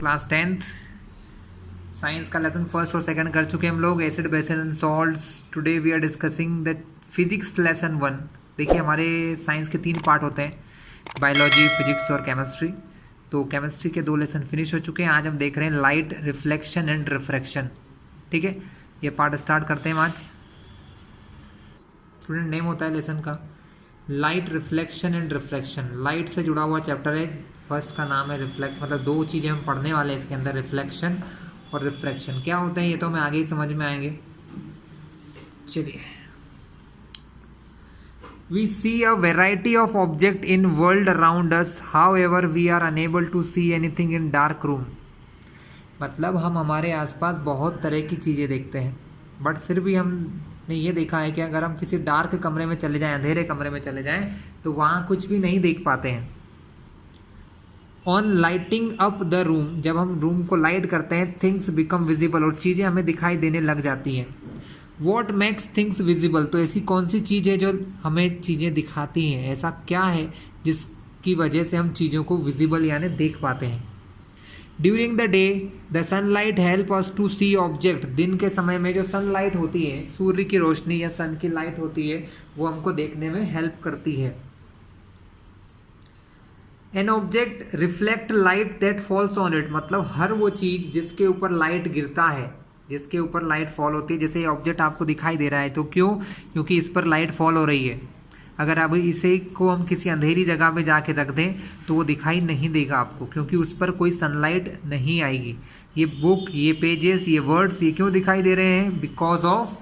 Class 10th science का lesson first और second कर चुके हैं हम लोग, acid bases and salts. Today we are discussing the physics lesson 1। देखिए हमारे साइंस के 3 पार्ट होते हैं, बायोलॉजी, फिजिक्स और केमिस्ट्री। तो केमिस्ट्री के 2 लेसन फिनिश हो चुके हैं। आज हम देख रहे हैं लाइट रिफ्लेक्शन एंड रिफ्रैक्शन। ठीक है, ये पार्ट स्टार्ट करते हैं आज। स्टूडेंट नेम होता है लेसन का light reflection and refraction. Light से जुड़ा हुआ चैप्टर है। फर्स्ट का नाम है रिफ्लेक्ट, मतलब 2 चीज़ें हम पढ़ने वाले हैं इसके अंदर, रिफ्लेक्शन और रिफ्रैक्शन। क्या होता है ये तो हमें आगे ही समझ में आएंगे। चलिए, we see a variety of object in world around us, however we are unable to see anything in dark room. मतलब हम हमारे आसपास बहुत तरह की चीज़ें देखते हैं, बट फिर भी हमने ये देखा है कि अगर हम किसी डार्क कमरे में चले जाएं, अंधेरे कमरे में चले जाएं, तो वहाँ कुछ भी नहीं देख पाते हैं। On lighting up the room, जब हम रूम को लाइट करते हैं, थिंग्स बिकम विजिबल, और चीज़ें हमें दिखाई देने लग जाती हैं। वॉट मेक्स थिंग्स विजिबल, तो ऐसी कौन सी चीज़ है जो हमें चीज़ें दिखाती हैं? ऐसा क्या है जिसकी वजह से हम चीज़ों को विजिबल यानी देख पाते हैं? During the day the sunlight help us to see object, दिन के समय में जो सनलाइट होती है, सूर्य की रोशनी या सन की लाइट होती है, वो हमको देखने में हेल्प करती है। An object reflect light that falls on it, मतलब हर वो चीज़ जिसके ऊपर लाइट गिरता है, जिसके ऊपर लाइट फॉल होती है। जैसे ये ऑब्जेक्ट आपको दिखाई दे रहा है, तो क्यों? क्योंकि इस पर लाइट फॉल हो रही है। अगर अब इसे को हम किसी अंधेरी जगह पे जाके रख दें तो वो दिखाई नहीं देगा आपको, क्योंकि उस पर कोई सनलाइट नहीं आएगी। ये बुक, ये पेजेस, ये वर्ड्स, ये क्यों दिखाई दे रहे हैं? Because of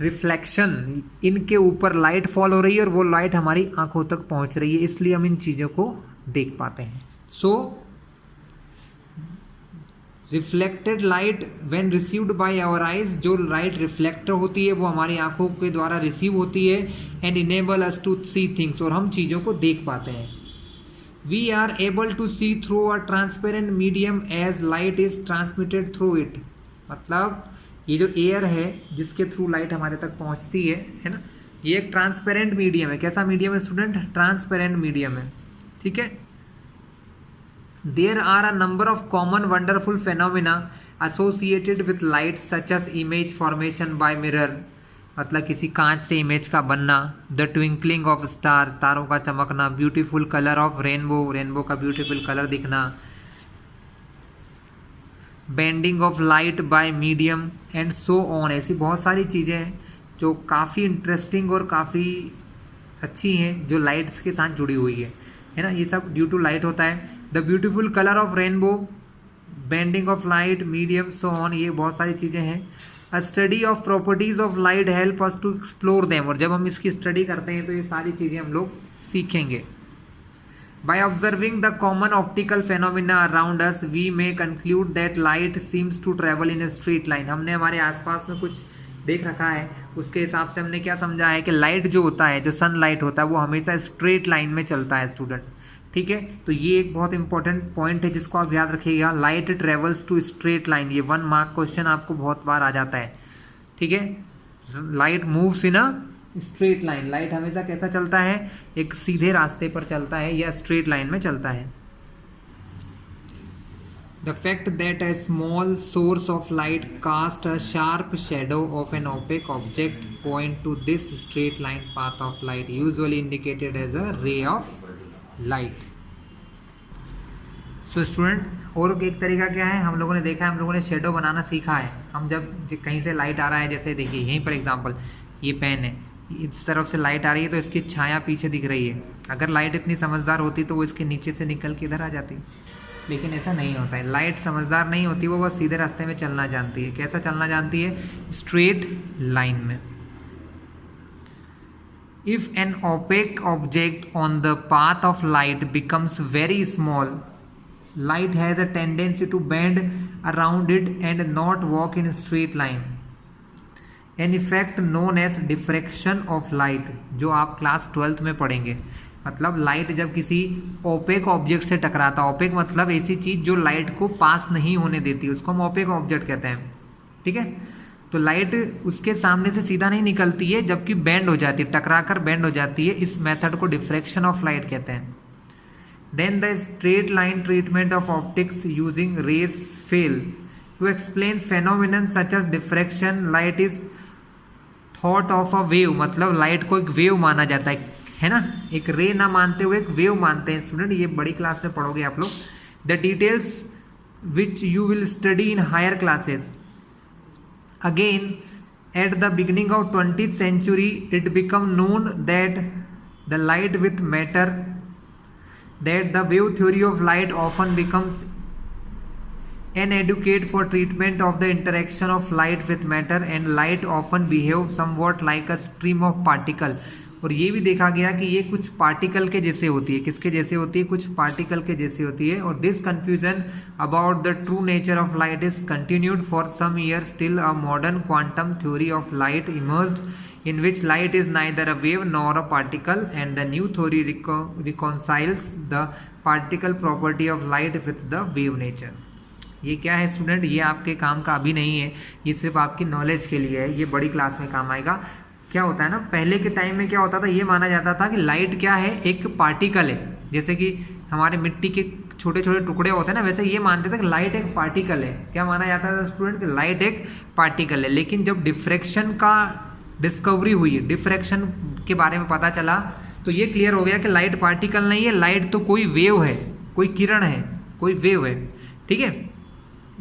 reflection. इनके ऊपर लाइट फॉल हो रही है और वो लाइट हमारी आंखों तक पहुंच रही है, इसलिए हम इन चीज़ों को देख पाते हैं। So reflected light when received by our eyes, जो लाइट रिफ्लेक्टर होती है वो हमारी आंखों के द्वारा रिसीव होती है। And enable us to see things, और हम चीज़ों को देख पाते हैं। We are able to see through a transparent medium as light is transmitted through it, मतलब ये जो एयर है जिसके थ्रू लाइट हमारे तक पहुंचती है ना, ये एक ट्रांसपेरेंट मीडियम है। कैसा मीडियम है स्टूडेंट? ट्रांसपेरेंट मीडियम है। ठीक है। There are a number of common wonderful phenomena associated with light such as image formation by mirror, मतलब किसी कांच से इमेज का बनना, द ट्विंकलिंग ऑफ स्टार, तारों का चमकना, beautiful colour of rainbow, rainbow का ब्यूटीफुल कलर दिखना, bending of light by medium and so on. ऐसी बहुत सारी चीज़ें हैं जो काफ़ी इंटरेस्टिंग और काफ़ी अच्छी हैं, जो लाइट्स के साथ जुड़ी हुई है ना। ये सब ड्यू टू लाइट होता है। The beautiful colour of rainbow, bending of light, medium, so on, ये बहुत सारी चीज़ें हैं। A study of properties of light help us to explore them, और जब हम इसकी स्टडी करते हैं तो ये सारी चीज़ें हम लोग सीखेंगे। By observing the common optical phenomena around us, we may conclude that light seems to travel in a straight line. हमने हमारे आसपास में कुछ देख रखा है, उसके हिसाब से हमने क्या समझा है कि लाइट जो होता है, जो सनलाइट होता है, वो हमेशा स्ट्रेट लाइन में चलता है स्टूडेंट। ठीक है, तो ये एक बहुत इंपॉर्टेंट पॉइंट है जिसको आप याद रखिएगा। Light travels to straight line, ये 1 मार्क क्वेश्चन आपको बहुत बार आ जाता है। ठीक है, light moves in a straight line, light हमेशा कैसा चलता है? एक सीधे रास्ते पर चलता है या स्ट्रेट लाइन में चलता है। The fact that a small source of light casts a sharp shadow of an opaque object point to this straight line path of light, usually indicated as a ray of light. So student, और एक तरीका क्या है? हम लोगों ने देखा है, हम लोगों ने शेडो बनाना सीखा है। हम जब कहीं से लाइट आ रहा है, जैसे देखिए यहीं पर एग्जांपल, ये पेन है, इस तरफ से लाइट आ रही है तो इसकी छाया पीछे दिख रही है। अगर लाइट इतनी समझदार होती तो वो इसके नीचे से निकल के इधर आ जाती, लेकिन ऐसा नहीं होता है। लाइट समझदार नहीं होती, वो बस सीधे रास्ते में चलना जानती है। कैसा चलना जानती है? स्ट्रेट लाइन में। If an opaque object on the path of light becomes very small, light has a tendency to bend around it and not walk in straight line, an effect known as diffraction of light, जो आप class 12th में पढ़ेंगे। मतलब light जब किसी opaque object से टकराता है, ओपेक मतलब ऐसी चीज़ जो लाइट को पास नहीं होने देती, उसको हम ओपेक ऑब्जेक्ट कहते हैं। ठीक है, तो लाइट उसके सामने से सीधा नहीं निकलती है, जबकि बेंड हो जाती है, टकरा कर बेंड हो जाती है। इस मेथड को डिफ्रैक्शन ऑफ लाइट कहते हैं। Then the straight line treatment of optics using rays fail to explain phenomenon such as diffraction. Light is thought of a wave, मतलब लाइट को एक वेव माना जाता है ना, एक रे ना मानते हुए एक वेव मानते हैं स्टूडेंट, ये बड़ी क्लास में पढ़ोगे आप लोग. The details which you will study in higher classes. Again, at the beginning of 20th century, it became known that the light with matter, that the wave theory of light often becomes inadequate for treatment of the interaction of light with matter, and light often behave somewhat like a stream of particle. और ये भी देखा गया कि ये कुछ particle के जैसे होती है. किसके जैसे होती है? कुछ पार्टिकल के जैसे होती है. और this confusion about the true nature of light is continued for some years till a modern quantum theory of light emerged, in which light is neither a wave nor a particle, and the new theory reconciles the particle property of light with the wave nature. ये क्या है student? ये आपके काम का अभी नहीं है, ये सिर्फ आपकी नॉलेज के लिए है, ये बड़ी क्लास में काम आएगा. क्या होता है ना, पहले के टाइम में क्या होता था, ये माना जाता था कि लाइट क्या है, एक पार्टिकल है. जैसे कि हमारे मिट्टी के छोटे छोटे टुकड़े होते हैं ना, वैसे ये मानते थे कि लाइट एक पार्टिकल है. क्या माना जाता था स्टूडेंट? कि लाइट एक पार्टिकल है. लेकिन जब डिफ्रैक्शन का डिस्कवरी हुई है, डिफ्रैक्शन के बारे में पता चला, तो ये क्लियर हो गया कि लाइट पार्टिकल नहीं है, लाइट तो कोई वेव है, कोई किरण है, कोई वेव है. ठीक है.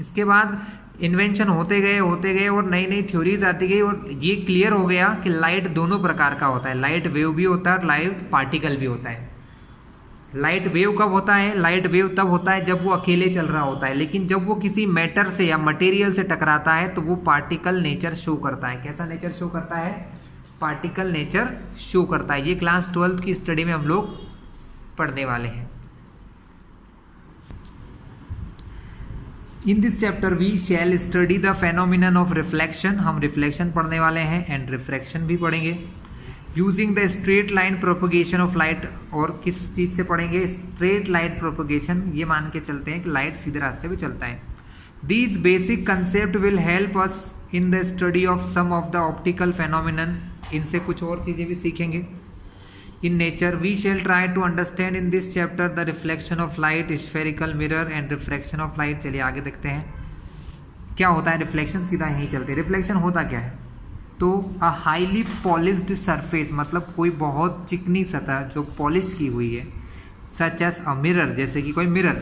इसके बाद इन्वेंशन होते गए और नई नई थ्योरीज आती गई, और ये क्लियर हो गया कि लाइट दोनों प्रकार का होता है. लाइट वेव भी होता है और लाइट पार्टिकल भी होता है. लाइट वेव कब होता है? लाइट वेव तब होता है जब वो अकेले चल रहा होता है, लेकिन जब वो किसी मैटर से या मटेरियल से टकराता है तो वो पार्टिकल नेचर शो करता है. कैसा नेचर शो करता है? पार्टिकल नेचर शो करता है. ये क्लास 12th की स्टडी में हम लोग पढ़ने वाले हैं. In this chapter we shall study the phenomenon of reflection. हम रिफ्लेक्शन पढ़ने वाले हैं एंड रिफ्रैक्शन भी पढ़ेंगे. Using the straight line propagation of light, और किस चीज़ से पढ़ेंगे? Straight light propagation. ये मान के चलते हैं कि लाइट सीधे रास्ते पे चलता है. These basic concept will help us in the study of some of the optical phenomenon. इनसे कुछ और चीज़ें भी सीखेंगे. In nature, we shall try to understand in this chapter the reflection of light, spherical mirror and refraction of light. चलिए आगे देखते हैं क्या होता है रिफ्लेक्शन. सीधा यहीं चलते हैं. रिफ्लेक्शन होता क्या है? तो अ हाईली पॉलिश्ड सरफेस, मतलब कोई बहुत चिकनी सतह जो पॉलिश की हुई है, सच एज अ मिरर, जैसे कि कोई mirror,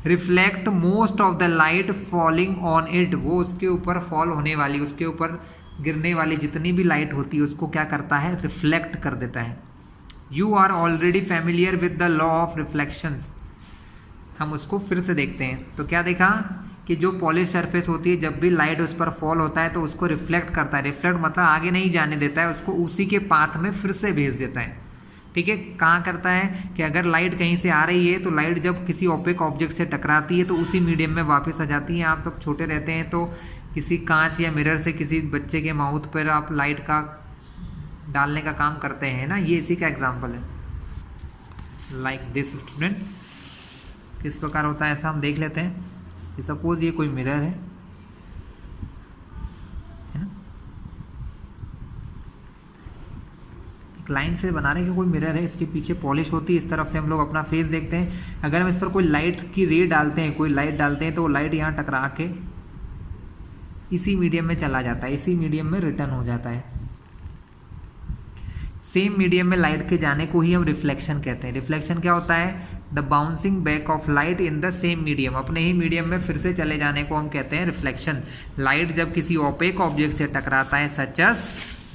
reflect most of the light falling on it. वो उसके ऊपर फॉल होने वाली, उसके ऊपर गिरने वाली जितनी भी लाइट होती है उसको क्या करता है? रिफ्लेक्ट कर देता है. You are already familiar with the law of reflections. हम उसको फिर से देखते हैं. तो क्या देखा कि जो पॉलिश सरफेस होती है, जब भी लाइट उस पर फॉल होता है तो उसको रिफ्लेक्ट करता है. रिफ्लेक्ट मतलब आगे नहीं जाने देता है, उसको उसी के पाथ में फिर से भेज देता है. ठीक है. कहाँ करता है कि अगर लाइट कहीं से आ रही है तो लाइट जब किसी ओपेक ऑब्जेक्ट से टकराती है तो उसी मीडियम में वापस आ जाती है. आप सब छोटे रहते हैं तो किसी कांच या मिरर से किसी बच्चे के माउथ पर आप लाइट का डालने का काम करते हैं ना, ये इसी का एग्जाम्पल है. लाइक दिस स्टूडेंट, किस प्रकार होता है ऐसा हम देख लेते हैं. सपोज ये कोई मिरर है ना, एक लाइन से बना रहे हैं कि कोई मिरर है, इसके पीछे पॉलिश होती है, इस तरफ से हम लोग अपना फेस देखते हैं. अगर हम इस पर कोई लाइट की रे डालते हैं, कोई लाइट डालते हैं, तो वो लाइट यहाँ टकरा के इसी मीडियम में चला जाता है, इसी मीडियम में रिटर्न हो जाता है. सेम मीडियम में लाइट के जाने को ही हम रिफ्लेक्शन कहते हैं. रिफ्लेक्शन क्या होता है? The bouncing back of light in the same medium. अपने ही मीडियम में फिर से चले जाने को हम कहते हैं रिफ्लेक्शन. लाइट जब किसी ओपेक ऑब्जेक्ट से टकराता है, सच एज,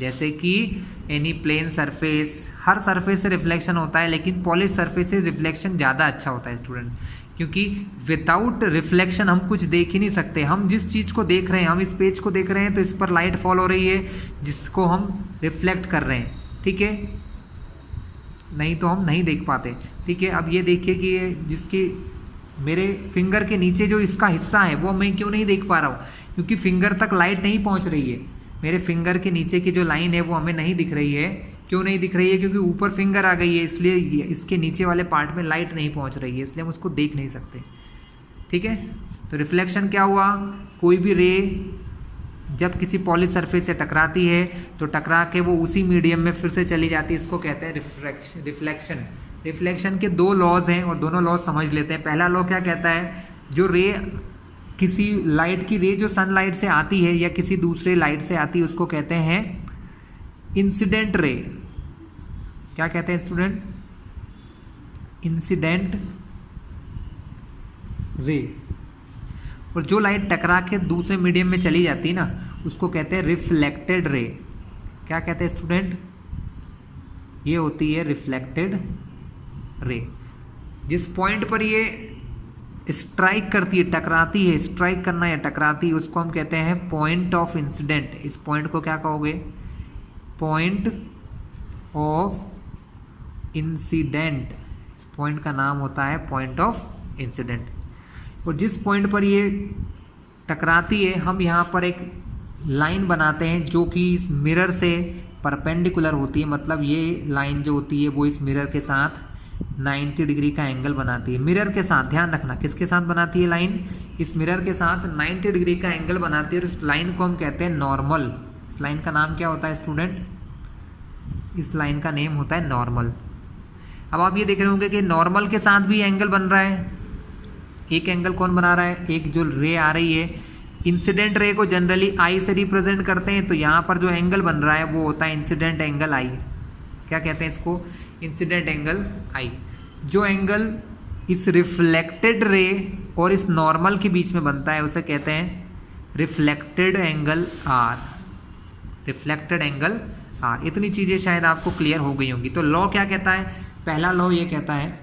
जैसे कि एनी प्लेन सरफेस, हर सरफेस से रिफ्लेक्शन होता है, लेकिन पॉलिश सरफेस से रिफ्लेक्शन ज़्यादा अच्छा होता है स्टूडेंट, क्योंकि विदाउट रिफ्लेक्शन हम कुछ देख ही नहीं सकते. हम जिस चीज़ को देख रहे हैं, हम इस पेज को देख रहे हैं तो इस पर लाइट फॉल हो रही है जिसको हम रिफ्लेक्ट कर रहे हैं. ठीक है, नहीं तो हम नहीं देख पाते. ठीक है. अब ये देखिए कि ये जिसकी मेरे फिंगर के नीचे जो इसका हिस्सा है वो मैं क्यों नहीं देख पा रहा हूँ? क्योंकि फिंगर तक लाइट नहीं पहुँच रही है. मेरे फिंगर के नीचे की जो लाइन है वो हमें नहीं दिख रही है. क्यों नहीं दिख रही है? क्योंकि ऊपर फिंगर आ गई है, इसलिए इसके नीचे वाले पार्ट में लाइट नहीं पहुँच रही है, इसलिए हम उसको देख नहीं सकते. ठीक है. तो रिफ्लेक्शन क्या हुआ? कोई भी रे जब किसी पॉलिश सरफेस से टकराती है तो टकरा के वो उसी मीडियम में फिर से चली जाती है, इसको कहते हैं रिफ्लेक्शन. रिफ्लेक्शन के दो लॉज हैं और दोनों लॉज समझ लेते हैं। पहला लॉ क्या कहता है, जो रे किसी लाइट की रे जो सनलाइट से आती है या किसी दूसरे लाइट से आती है उसको कहते हैं इंसिडेंट रे। क्या कहते हैं स्टूडेंट? Incident ray. और जो लाइट टकरा के दूसरे मीडियम में चली जाती है ना उसको कहते हैं रिफ्लेक्टेड रे। क्या कहते हैं स्टूडेंट? ये होती है रिफ्लेक्टेड रे। जिस पॉइंट पर ये स्ट्राइक करती है, टकराती है, स्ट्राइक करना या टकराती है, उसको हम कहते हैं पॉइंट ऑफ इंसिडेंट। इस पॉइंट को क्या कहोगे? Point of incident. इस पॉइंट का नाम होता है पॉइंट ऑफ इंसिडेंट। और जिस पॉइंट पर ये टकराती है हम यहाँ पर एक लाइन बनाते हैं जो कि इस मिरर से परपेंडिकुलर होती है। मतलब ये लाइन जो होती है वो इस मिरर के साथ 90 डिग्री का एंगल बनाती है। मिरर के साथ, ध्यान रखना, किसके साथ बनाती है लाइन? इस मिरर के साथ 90 डिग्री का एंगल बनाती है और इस लाइन को हम कहते हैं नॉर्मल। इस लाइन का नाम क्या होता है स्टूडेंट? इस लाइन का नेम होता है नॉर्मल। अब आप ये देख रहे होंगे कि नॉर्मल के साथ भी एंगल बन रहा है। एक एंगल कौन बना रहा है? एक जो रे आ रही है, इंसिडेंट रे को जनरली आई से रिप्रेजेंट करते हैं, तो यहाँ पर जो एंगल बन रहा है वो होता है इंसिडेंट एंगल आई। क्या कहते हैं इसको? इंसिडेंट एंगल आई। जो एंगल इस रिफ्लेक्टेड रे और इस नॉर्मल के बीच में बनता है उसे कहते हैं reflected angle r. Reflected angle r. इतनी चीज़ें शायद आपको क्लियर हो गई होंगी। तो लॉ क्या कहता है? पहला लॉ ये कहता है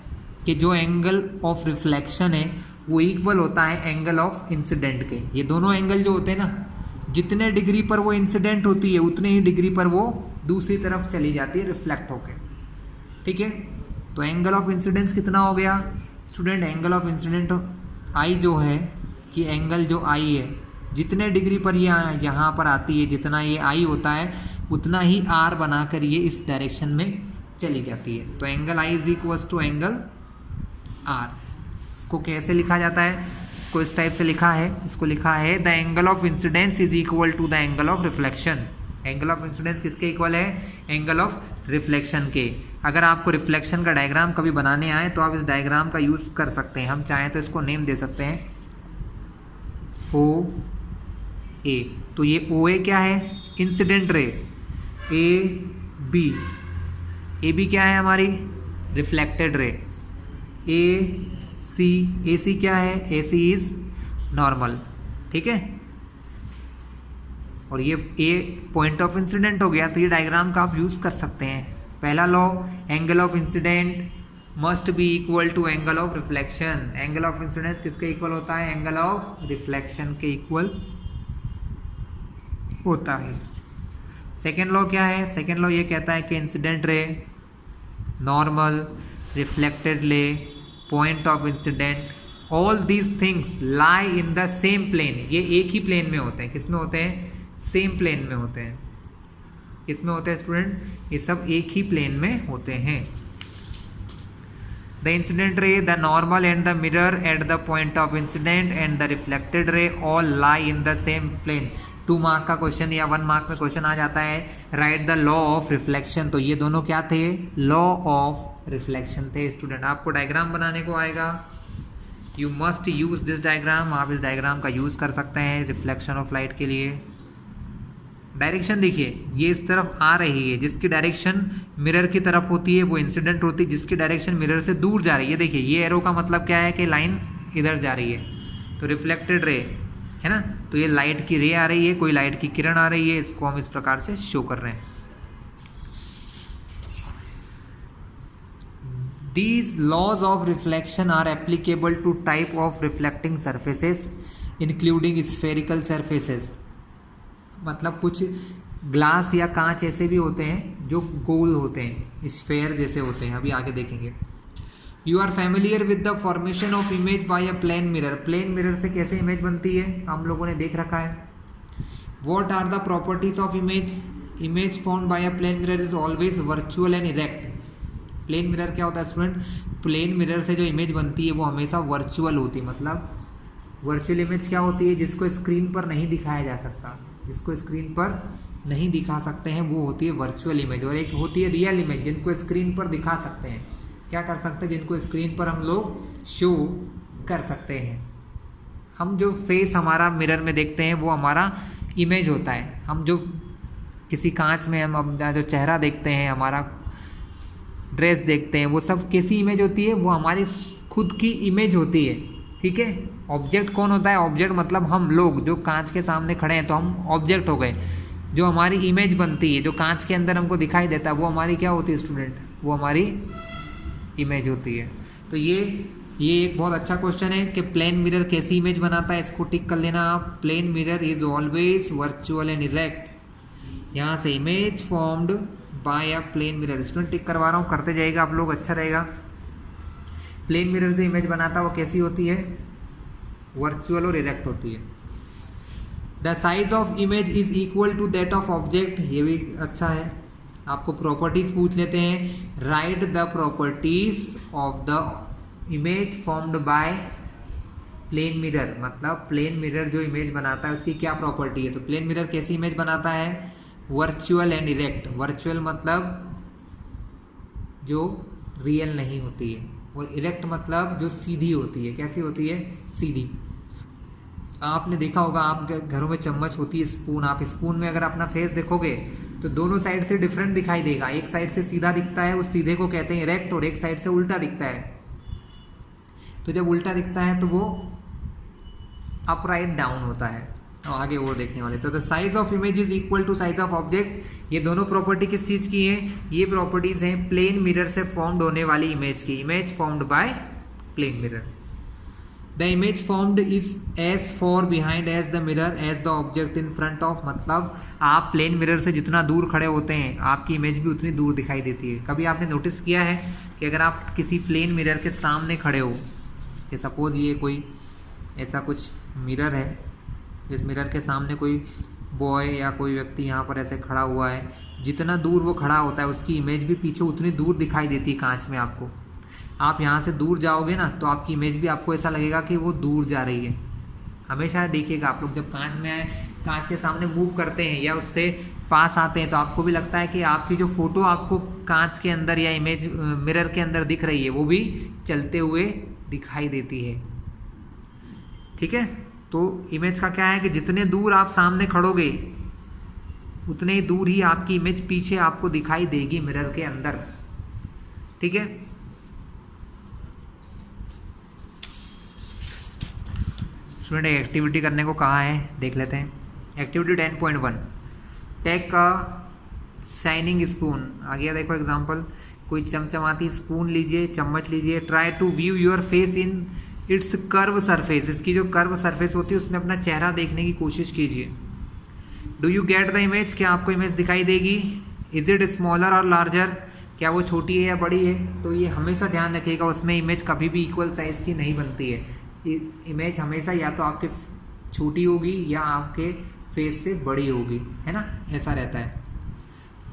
कि जो एंगल ऑफ रिफ्लेक्शन है वो इक्वल होता है एंगल ऑफ इंसिडेंट के। ये दोनों एंगल जो होते हैं ना, जितने डिग्री पर वो इंसिडेंट होती है उतने ही डिग्री पर वो दूसरी तरफ चली जाती है रिफ्लेक्ट होकर। ठीक है, तो एंगल ऑफ इंसिडेंस कितना हो गया student? Angle of incident I जो है कि एंगल जो आई है जितने डिग्री पर ये यहाँ पर आती है, जितना ये आई होता है उतना ही आर बनाकर ये इस डायरेक्शन में चली जाती है। तो angle i is equal to angle r. इसको कैसे लिखा जाता है? इसको इस टाइप से लिखा है। इसको लिखा है the angle of incidence is equal to the angle of reflection. Angle of incidence किसके इक्वल है? एंगल ऑफ रिफ्लेक्शन के। अगर आपको रिफ्लेक्शन का डायग्राम कभी बनाने आए तो आप इस डायग्राम का यूज़ कर सकते हैं। हम चाहें तो इसको नेम दे सकते हैं ओ ए। तो ये ओ ए क्या है? Incident ray. ए बी क्या है हमारी? Reflected ray. ए सी क्या है? ए सी इज नॉर्मल। ठीक है, और ये ए पॉइंट ऑफ इंसिडेंट हो गया। तो ये डायग्राम का आप यूज़ कर सकते हैं। पहला law, angle of incident must be equal to angle of reflection. Angle of incidence किसके इक्वल होता है? एंगल ऑफ रिफ्लेक्शन के इक्वल होता है। सेकेंड लॉ क्या है? सेकेंड लॉ ये कहता है कि incident ray, normal, reflected ray, point of incident, all these things lie in the same plane. ये एक ही प्लेन में होते हैं। किस में होते हैं? सेम प्लेन में होते हैं। किसमें होते हैं स्टूडेंट? ये सब एक ही प्लेन में होते हैं। The incident ray, the normal and the mirror at the point of incident and the reflected ray all lie in the same plane. 2 mark का क्वेश्चन या 1 मार्क में क्वेश्चन आ जाता है, write the law of reflection. तो ये दोनों क्या थे? लॉ ऑफ रिफ्लेक्शन थे। स्टूडेंट आपको डायग्राम बनाने को आएगा, you must use this diagram. आप इस डायग्राम का यूज कर सकते हैं रिफ्लेक्शन ऑफ लाइट के लिए। डायरेक्शन देखिए, ये इस तरफ आ रही है, जिसकी डायरेक्शन मिरर की तरफ होती है वो इंसिडेंट होती है, जिसकी डायरेक्शन मिरर से दूर जा रही है। देखिए ये एरो का मतलब क्या है कि लाइन इधर जा रही है, तो रिफ्लेक्टेड रे है ना। तो ये लाइट की रे आ रही है, कोई लाइट की किरण आ रही है, इसको हम इस प्रकार से शो कर रहे हैं। These laws of reflection are applicable to type of reflecting surfaces, including spherical surfaces. मतलब कुछ ग्लास या कांच ऐसे भी होते हैं जो गोल होते हैं, स्फेयर जैसे होते हैं, अभी आगे देखेंगे। You are familiar with the formation of image by a plane mirror. Plane mirror से कैसे इमेज बनती है हम लोगों ने देख रखा है। What are the properties of image? Image formed by a plane mirror is always virtual and erect. Plane mirror क्या होता है स्टूडेंट? प्लेन मिरर से जो इमेज बनती है वो हमेशा वर्चुअल होती है। मतलब वर्चुअल इमेज क्या होती है? जिसको स्क्रीन पर नहीं दिखाया जा सकता, जिसको स्क्रीन पर नहीं दिखा सकते हैं वो होती है वर्चुअल इमेज। और एक होती है रियल इमेज, जिनको स्क्रीन पर दिखा सकते हैं। क्या कर सकते हैं, जिनको स्क्रीन पर हम लोग शो कर सकते हैं। हम जो फेस हमारा मिरर में देखते हैं वो हमारा इमेज होता है। हम जो किसी कांच में हम अपना जो चेहरा देखते हैं, हमारा ड्रेस देखते हैं, वो सब कैसी इमेज होती है, वो हमारी खुद की इमेज होती है। ठीक है। ऑब्जेक्ट कौन होता है, ऑब्जेक्ट मतलब हम लोग जो कांच के सामने खड़े हैं तो हम ऑब्जेक्ट हो गए। जो हमारी इमेज बनती है, जो कांच के अंदर हमको दिखाई देता है, वो हमारी क्या होती है स्टूडेंट, वो हमारी इमेज होती है। तो ये एक बहुत अच्छा क्वेश्चन है कि प्लेन मिरर कैसी इमेज बनाता है, इसको टिक कर लेना आप। Plane mirror is always virtual and erect. यहाँ से image formed by a plane mirror, student tick करवा रहा हूँ, करते जाइएगा आप लोग, अच्छा रहेगा। प्लेन मिरर जो इमेज बनाता है वो कैसी होती है, वर्चुअल और इरेक्ट होती है। The size of image is equal to that of object, ये भी अच्छा है। आपको प्रॉपर्टीज पूछ लेते हैं। Write the properties of the image formed by plane mirror, मतलब प्लेन मिरर जो इमेज बनाता है उसकी क्या प्रॉपर्टी है। तो प्लेन मिरर कैसी इमेज बनाता है, वर्चुअल एंड इरेक्ट। वर्चुअल मतलब जो रियल नहीं होती है, और इरेक्ट मतलब जो सीधी होती है। कैसी होती है, सीधी। आपने देखा होगा आपके घरों में चम्मच होती है, स्पून, आप स्पून में अगर अपना फेस देखोगे तो दोनों साइड से डिफरेंट दिखाई देगा। एक साइड से सीधा दिखता है, उस सीधे को कहते हैं इरेक्ट, और एक साइड से उल्टा दिखता है। तो जब उल्टा दिखता है तो वो अपराइट डाउन होता है। तो आगे और देखने वाले, तो the size of image is equal to size of object. ये दोनों प्रॉपर्टी किस चीज़ की है, ये प्रॉपर्टीज हैं प्लेन मिरर से फॉर्म्ड होने वाली इमेज की। Image formed by plane mirror. The image formed is as far behind as the mirror as the object in front of, मतलब आप प्लेन मिरर से जितना दूर खड़े होते हैं आपकी इमेज भी उतनी दूर दिखाई देती है। कभी आपने नोटिस किया है कि अगर आप किसी प्लेन मिरर के सामने खड़े हो, कि सपोज ये कोई ऐसा कुछ मिरर है, इस मिरर के सामने कोई बॉय या कोई व्यक्ति यहाँ पर ऐसे खड़ा हुआ है, जितना दूर वो खड़ा होता है उसकी इमेज भी पीछे उतनी दूर दिखाई देती है कांच में आपको। आप यहाँ से दूर जाओगे ना तो आपकी इमेज भी आपको ऐसा लगेगा कि वो दूर जा रही है। हमेशा देखिएगा आप लोग जब कांच में, कांच के सामने मूव करते हैं या उससे पास आते हैं तो आपको भी लगता है कि आपकी जो फोटो आपको कांच के अंदर या इमेज मिरर के अंदर दिख रही है वो भी चलते हुए दिखाई देती है। ठीक है। तो इमेज का क्या है कि जितने दूर आप सामने खड़ोगे उतने ही दूर ही आपकी इमेज पीछे आपको दिखाई देगी मिरर के अंदर। ठीक है। स्टूडेंट एक्टिविटी करने को कहा है, देख लेते हैं। Activity 10.1, take a shining spoon. आ गया देखो एग्जांपल, कोई चमचमाती स्पून लीजिए, चम्मच लीजिए। Try to view your face in its curve surface, इसकी जो कर्व सरफेस होती है उसमें अपना चेहरा देखने की कोशिश कीजिए। Do you get the image, क्या आपको इमेज दिखाई देगी। इज इट स्मॉलर और लार्जर, क्या वो छोटी है या बड़ी है। तो ये हमेशा ध्यान रखिएगा, उसमें इमेज कभी भी इक्वल साइज की नहीं बनती है। इमेज हमेशा या तो आपके छोटी होगी या आपके फेस से बड़ी होगी, है ना, ऐसा रहता है।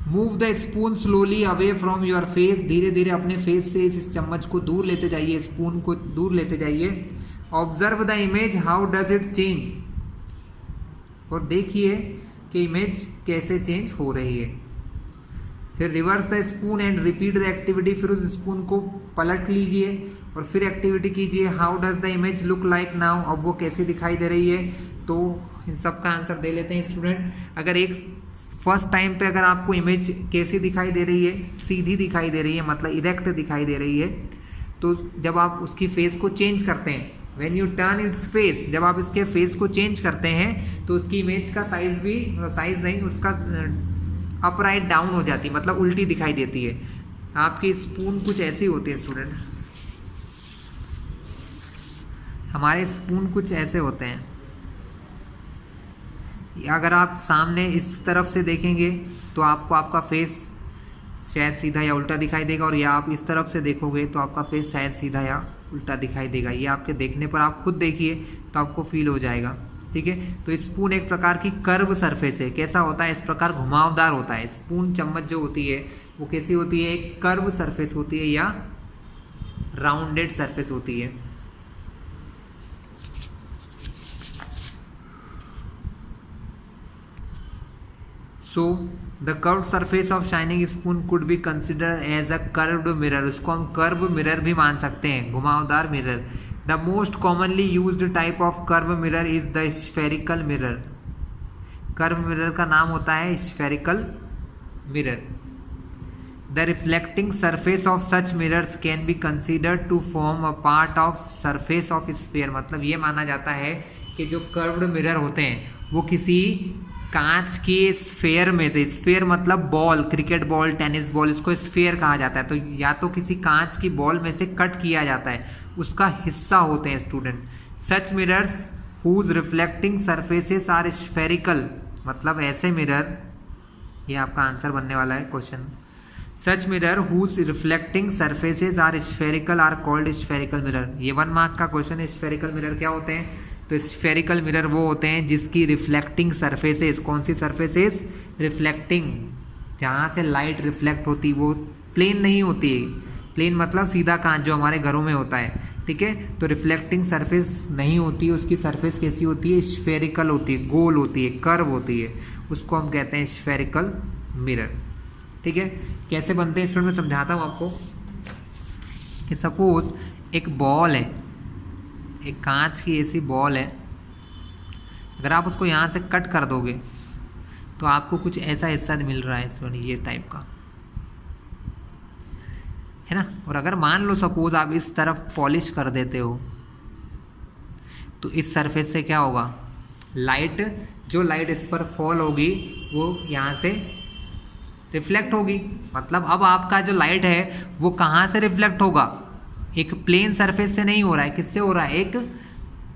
Move the spoon slowly away from your face, धीरे धीरे अपने फेस से इस चम्मच को दूर लेते जाइए, स्पून को दूर लेते जाइए। Observe the image, how does it change, और देखिए कि इमेज कैसे चेंज हो रही है। फिर reverse the spoon and repeat the activity, फिर उस स्पून को पलट लीजिए और फिर एक्टिविटी कीजिए। How does the image look like now, अब वो कैसे दिखाई दे रही है। तो इन सब का आंसर दे लेते हैं स्टूडेंट। अगर एक फर्स्ट टाइम पे अगर आपको इमेज कैसी दिखाई दे रही है, सीधी दिखाई दे रही है, मतलब इरेक्ट दिखाई दे रही है, तो जब आप उसकी फेस को चेंज करते हैं, when U turn its face, जब आप इसके फेस को चेंज करते हैं तो उसकी इमेज का साइज भी, साइज नहीं, उसका अपराइट डाउन हो जाती है, मतलब उल्टी दिखाई देती है। आपकी स्पून कुछ ऐसी होती है स्टूडेंट, हमारे स्पून कुछ ऐसे होते हैं। अगर आप सामने इस तरफ से देखेंगे तो आपको आपका फेस शायद सीधा या उल्टा दिखाई देगा, और या आप इस तरफ से देखोगे तो आपका फेस शायद सीधा या उल्टा दिखाई देगा। ये आपके देखने पर, आप खुद देखिए तो आपको फील हो जाएगा। ठीक है। तो स्पून एक प्रकार की कर्व सरफेस है। कैसा होता है, इस प्रकार घुमावदार होता है। स्पून चम्मच जो होती है वो कैसी होती है, एक कर्व सरफेस होती है या राउंडेड सरफेस होती है। So the curved surface of shining spoon could be consider as a curved mirror, उसको हम कर्व मिरर भी मान सकते हैं, घुमावदार mirror. The most commonly used type of curve mirror is the spherical mirror, curve mirror का नाम होता है spherical mirror. The reflecting surface of such mirrors can be considered to form a part of surface of sphere, मतलब ये माना जाता है कि जो कर्व्ड मिरर होते हैं वो किसी कांच के स्फेयर में से, स्फेयर मतलब ball, cricket ball, tennis ball, इसको स्फेयर कहा जाता है, तो या तो किसी कांच की बॉल में से कट किया जाता है, उसका हिस्सा होते हैं student. Such mirrors whose reflecting surfaces are spherical, मतलब ऐसे मिरर, ये आपका आंसर बनने वाला है question. Such mirror whose reflecting surfaces are spherical are called spherical mirror. ये 1 मार्क का क्वेश्चन है। स्फेरिकल मिरर क्या होते हैं? तो स्फेरिकल मिरर वो होते हैं जिसकी रिफ्लेक्टिंग सरफेसेस, कौन सी सरफेसेस? रिफ्लेक्टिंग, जहाँ से लाइट रिफ्लेक्ट होती वो प्लेन नहीं होती है, प्लेन मतलब सीधा कांच जो हमारे घरों में होता है, ठीक है। तो रिफ्लेक्टिंग सरफेस नहीं होती, उसकी सरफेस कैसी होती है? स्फेरिकल होती है, गोल होती है, कर्व होती है, उसको हम कहते हैं स्फेरिकल मिरर, ठीक है। कैसे बनते हैं स्टूडेंट, मैं समझाता हूँ आपको कि सपोज एक बॉल है, एक कांच की ऐसी बॉल है, अगर आप उसको यहाँ से कट कर दोगे तो आपको कुछ ऐसा हिस्सा मिल रहा है स्टूडेंट, ये टाइप का, है ना। और अगर मान लो सपोज आप इस तरफ पॉलिश कर देते हो तो इस सरफेस से क्या होगा? लाइट, जो लाइट इस पर फॉल होगी वो यहाँ से रिफ्लेक्ट होगी, मतलब अब आपका जो लाइट है वो कहाँ से रिफ्लेक्ट होगा? एक प्लेन सरफेस से नहीं हो रहा है, किससे हो रहा है? एक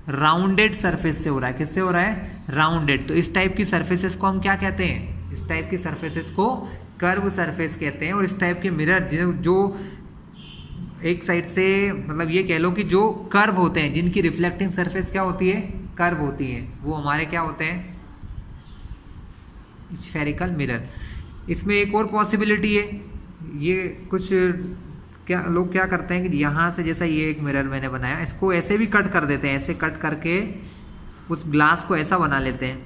राउंडेड सरफेस से हो रहा है। किससे हो रहा है? राउंडेड। तो इस टाइप की सरफेसेस को हम क्या कहते हैं? इस टाइप की सरफेसेस को कर्व सरफेस कहते हैं। और इस टाइप के मिरर जो एक साइड से, मतलब ये कह लो कि जो कर्व होते हैं, जिनकी रिफ्लेक्टिंग सरफेस क्या होती है? कर्व होती है, वो हमारे क्या होते हैं? Spherical mirror. इसमें एक और पॉसिबिलिटी है, ये कुछ क्या लोग क्या करते हैं कि यहाँ से, जैसा ये एक मिरर मैंने बनाया, इसको ऐसे भी कट कर देते हैं, ऐसे कट करके उस ग्लास को ऐसा बना लेते हैं,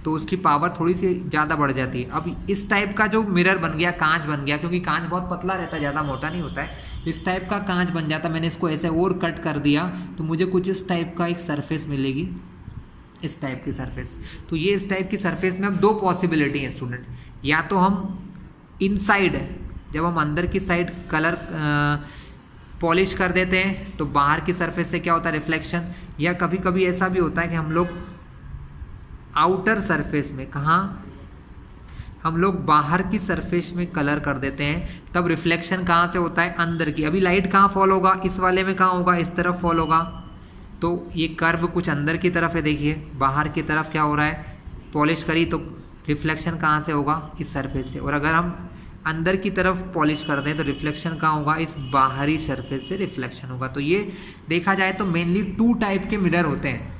तो उसकी पावर थोड़ी सी ज़्यादा बढ़ जाती है। अब इस टाइप का जो मिरर बन गया, कांच बन गया, क्योंकि कांच बहुत पतला रहता है, ज़्यादा मोटा नहीं होता है, तो इस टाइप का कांच बन जाता। मैंने इसको ऐसे और कट कर दिया तो मुझे कुछ इस टाइप का एक सरफेस मिलेगी, इस टाइप की सरफेस। तो ये इस टाइप की सरफेस में अब 2 पॉसिबिलिटी है स्टूडेंट, या तो हम इनसाइड, जब हम अंदर की साइड कलर पॉलिश कर देते हैं तो बाहर की सरफेस से क्या होता है? रिफ्लेक्शन। या कभी कभी ऐसा भी होता है कि हम लोग आउटर सरफेस में, कहाँ? हम लोग बाहर की सरफेस में कलर कर देते हैं, तब रिफ्लेक्शन कहाँ से होता है? अंदर की। अभी लाइट कहाँ फॉल होगा? इस वाले में कहाँ होगा? इस तरफ फॉल होगा। तो ये कर्व कुछ अंदर की तरफ है, देखिए बाहर की तरफ क्या हो रहा है? पॉलिश करी तो रिफ्लेक्शन कहाँ से होगा? इस सरफेस से। और अगर हम अंदर की तरफ पॉलिश कर दें तो रिफ्लेक्शन कहाँ होगा? इस बाहरी सरफेस से रिफ्लेक्शन होगा। तो ये देखा जाए तो मेनली 2 टाइप के मिरर होते हैं।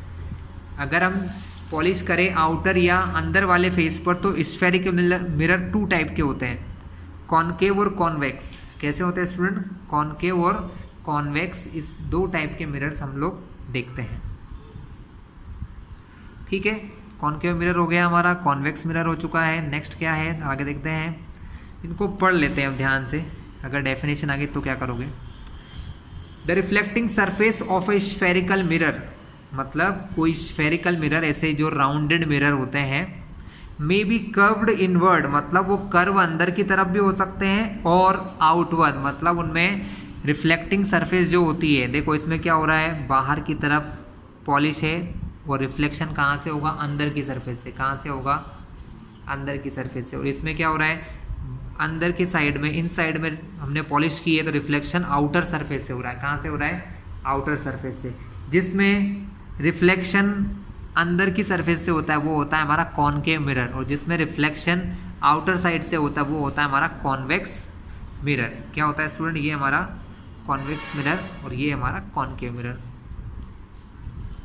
अगर हम पॉलिश करें आउटर या अंदर वाले फेस पर तो स्फेरिकल मिरर 2 टाइप के होते हैं, कॉनकेव और कॉन्वेक्स। कैसे होते हैं स्टूडेंट? कॉनकेव और कॉन्वेक्स, इस 2 टाइप के मिरर्स हम लोग देखते हैं, ठीक है। कॉनकेव मिरर हो गया हमारा, कॉन्वेक्स मिरर हो चुका है। नेक्स्ट क्या है, आगे देखते हैं, इनको पढ़ लेते हैं अब ध्यान से, अगर डेफिनेशन आ गई तो क्या करोगे। The reflecting surface of A spherical mirror, मतलब कोई स्फेरिकल मिरर, ऐसे जो राउंडेड मिरर होते हैं, मे बी कर्व्ड इनवर्ड, मतलब वो कर्व अंदर की तरफ भी हो सकते हैं, और आउटवर्ड, मतलब उनमें रिफ्लेक्टिंग सरफेस जो होती है, देखो इसमें क्या हो रहा है? बाहर की तरफ पॉलिश है और रिफ्लेक्शन कहाँ से होगा? अंदर की सरफेस से। कहाँ से होगा? अंदर की सरफेस से। और इसमें क्या हो रहा है? अंदर के साइड में, इन साइड में हमने पॉलिश की है तो रिफ्लेक्शन आउटर सरफेस से हो रहा है। कहाँ से हो रहा है? आउटर सरफेस से। जिसमें रिफ्लेक्शन अंदर की सरफेस से होता है वो होता है हमारा कॉनकेव मिरर, और जिसमें रिफ्लेक्शन आउटर साइड से होता है वो होता है हमारा कॉन्वेक्स मिरर। क्या होता है स्टूडेंट? ये हमारा कॉन्वेक्स मिरर और ये हमारा कॉनकेव मिरर।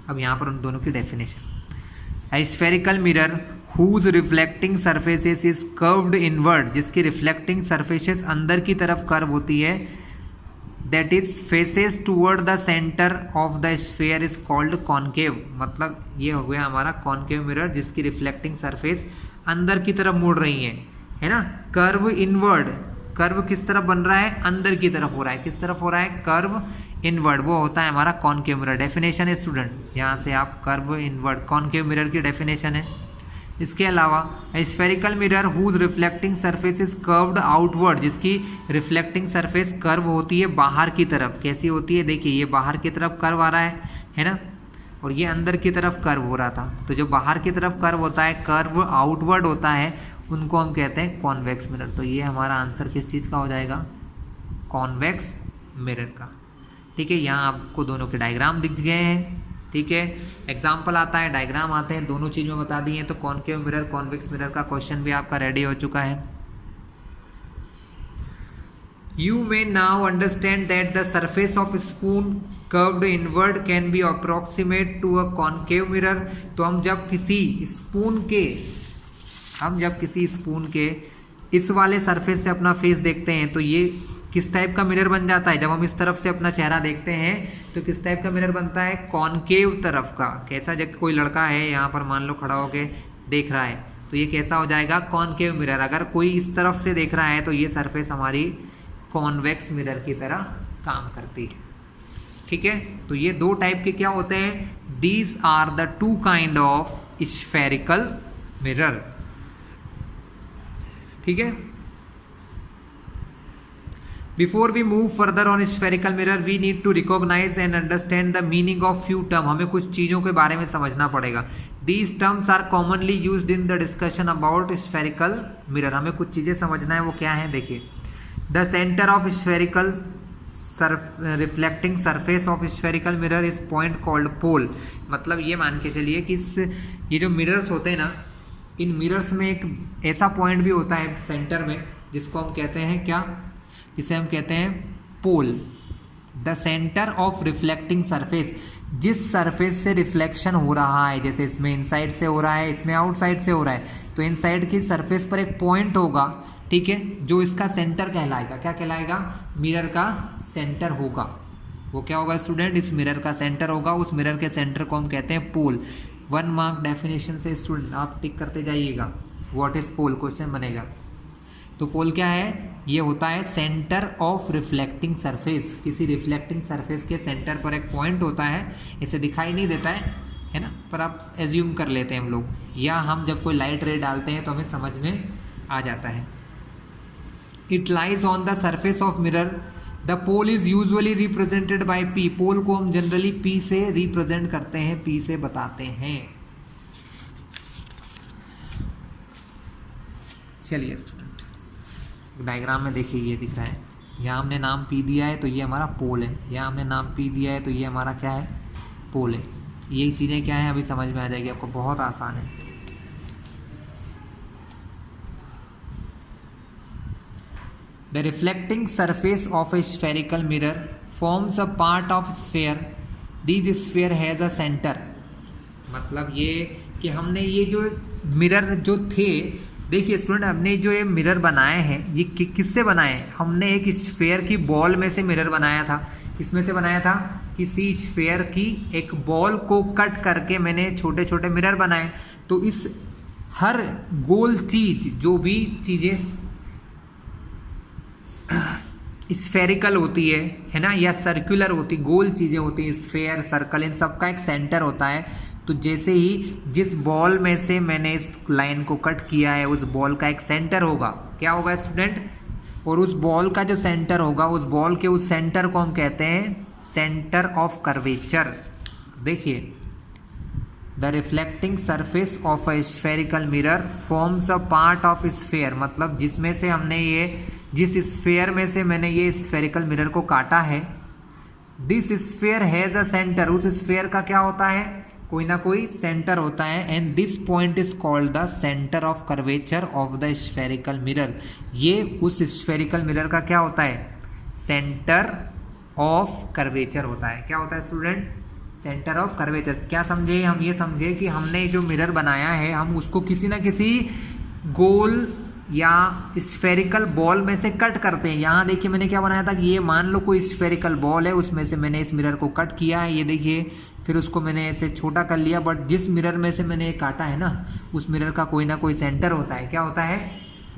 अब यहाँ पर उन दोनों की definition, a spherical mirror whose reflecting surfaces is curved inward, जिसकी रिफ्लेक्टिंग सरफेसेस अंदर की तरफ कर्व होती है, that is faces toward the centre of the sphere is called concave. मतलब ये हो गया हमारा कॉनकेव मिरर, जिसकी रिफ्लेक्टिंग सरफेस अंदर की तरफ मुड़ रही है, है ना। कर्व इनवर्ड, कर्व किस तरफ बन रहा है, अंदर की तरफ हो रहा है, किस तरफ हो रहा है, कर्व इनवर्ड, वो होता है हमारा कॉनकेव मिरर। डेफिनेशन है स्टूडेंट, यहाँ से आप कर्व इनवर्ड कॉनकेव मिरर की डेफिनेशन है। इसके अलावा spherical mirror whose reflecting surface is curved outward, जिसकी रिफ्लेक्टिंग सरफेस कर्व होती है बाहर की तरफ। कैसी होती है, देखिए ये बाहर की तरफ कर्व आ रहा है ना, और ये अंदर की तरफ कर्व हो रहा था। तो जो बाहर की तरफ कर्व होता है, कर्व आउटवर्ड होता है, उनको हम कहते हैं कॉन्वेक्स मिरर। तो ये हमारा आंसर किस चीज़ का हो जाएगा, कॉन्वेक्स मिरर का। ठीक है, यहाँ आपको दोनों के डायग्राम दिख गए हैं। ठीक है, एग्जाम्पल आता है, डायग्राम आते हैं, दोनों चीज़ में बता दिए। तो कॉनकेव मिरर कॉन्वेक्स मिरर का क्वेश्चन भी आपका रेडी हो चुका है। You may now understand that the surface of spoon curved inward can be approximate to a concave mirror. तो हम जब किसी स्पून के इस वाले सरफेस से अपना फेस देखते हैं तो ये किस टाइप का मिरर बन जाता है। जब हम इस तरफ से अपना चेहरा देखते हैं तो किस टाइप का मिरर बनता है, कॉनकेव तरफ का। कैसा, जब कोई लड़का है यहाँ पर मान लो खड़ा होके देख रहा है तो ये कैसा हो जाएगा, कॉनकेव मिरर। अगर कोई इस तरफ से देख रहा है तो ये सरफेस हमारी कॉन्वेक्स मिरर की तरह काम करती है। ठीक है, तो ये दो टाइप के क्या होते हैं, these are the two kind of spherical mirror. ठीक है, Before we move further on spherical mirror, we need to recognize and understand the meaning of few terms. हमें कुछ चीज़ों के बारे में समझना पड़ेगा। These terms are commonly used in the discussion about spherical mirror. हमें कुछ चीज़ें समझना है, वो क्या है, देखिए। The center of spherical reflecting surface of spherical mirror is point called pole. मतलब ये मान के चलिए कि ये जो मिरर्स होते हैं ना, इन मिरर्स में एक ऐसा पॉइंट भी होता है सेंटर में, जिसको हम कहते हैं क्या, इसे हम कहते हैं pole. The centre of reflecting surface, जिस सरफेस से रिफ्लेक्शन हो रहा है, जैसे इसमें इनसाइड से हो रहा है, इसमें आउटसाइड से हो रहा है, तो इनसाइड की सरफेस पर एक पॉइंट होगा, ठीक है, जो इसका सेंटर कहलाएगा। क्या कहलाएगा, मिरर का सेंटर होगा। वो क्या होगा स्टूडेंट, इस मिरर का सेंटर होगा। उस मिरर के सेंटर को हम कहते हैं पोल। 1 मार्क डेफिनेशन से स्टूडेंट आप टिक करते जाइएगा। व्हाट इज पोल, क्वेश्चन बनेगा। तो पोल क्या है, ये होता है सेंटर ऑफ रिफ्लेक्टिंग सरफेस। किसी रिफ्लेक्टिंग सरफेस के सेंटर पर एक पॉइंट होता है, इसे दिखाई नहीं देता है ना, पर आप एज्यूम कर लेते हैं हम लोग, या हम जब कोई लाइट रे डालते हैं तो हमें समझ में आ जाता है। It lies on the surface of mirror. The pole is usually represented by P. Pole को हम जनरली पी से रिप्रेजेंट करते हैं, पी से बताते हैं। चलिए स्टूडेंट, डायग्राम में देखिए ये दिख रहा है, यहाँ हमने नाम पी दिया है तो ये हमारा पोल है, यहाँ हमने नाम पी दिया है तो ये हमारा क्या है, पोल है। यही चीज़ें क्या है अभी समझ में आ जाएगी आपको, बहुत आसान है। The reflecting surface of A spherical mirror forms a part of sphere. This sphere has a centre. मतलब ये कि हमने ये जो मिरर जो थे, देखिए स्टूडेंट, हमने जो ये मिरर बनाए हैं ये किससे बनाए हैं, हमने एक स्फेयर की बॉल में से मिरर बनाया था। किसमें से बनाया था, किसी स्फेयर की एक बॉल को कट करके मैंने छोटे छोटे मिरर बनाए। तो इस हर गोल चीज, जो भी चीजें स्फेरिकल होती है ना, या सर्कुलर होती, गोल चीजें होती हैं, स्फेयर, सर्कल, इन सबका एक सेंटर होता है। तो जैसे ही जिस बॉल में से मैंने इस लाइन को कट किया है, उस बॉल का एक सेंटर होगा। क्या होगा स्टूडेंट, और उस बॉल का जो सेंटर होगा, उस बॉल के उस सेंटर को हम कहते हैं सेंटर ऑफ कर्वेचर। देखिए, the reflecting surface of a spherical mirror forms a part of sphere. मतलब जिसमें से हमने ये, जिस स्फेयर में से मैंने ये स्फेरिकल मिरर को काटा है, this sphere has a centre. उस स्फेयर का क्या होता है, कोई ना कोई सेंटर होता है। And this point is called the centre of curvature of the spherical mirror. ये उस स्फेरिकल मिरर का क्या होता है, सेंटर ऑफ कर्वेचर होता है। क्या होता है स्टूडेंट, सेंटर ऑफ कर्वेचर। क्या समझे, हम ये समझे कि हमने जो मिरर बनाया है, हम उसको किसी ना किसी गोल या स्फेरिकल बॉल में से कट करते हैं। यहाँ देखिए मैंने क्या बनाया था कि ये मान लो कोई स्फेरिकल बॉल है, उसमें से मैंने इस मिरर को कट किया है, ये देखिए, फिर उसको मैंने ऐसे छोटा कर लिया। बट जिस मिरर में से मैंने ये काटा है ना, उस मिरर का कोई ना कोई सेंटर होता है। क्या होता है,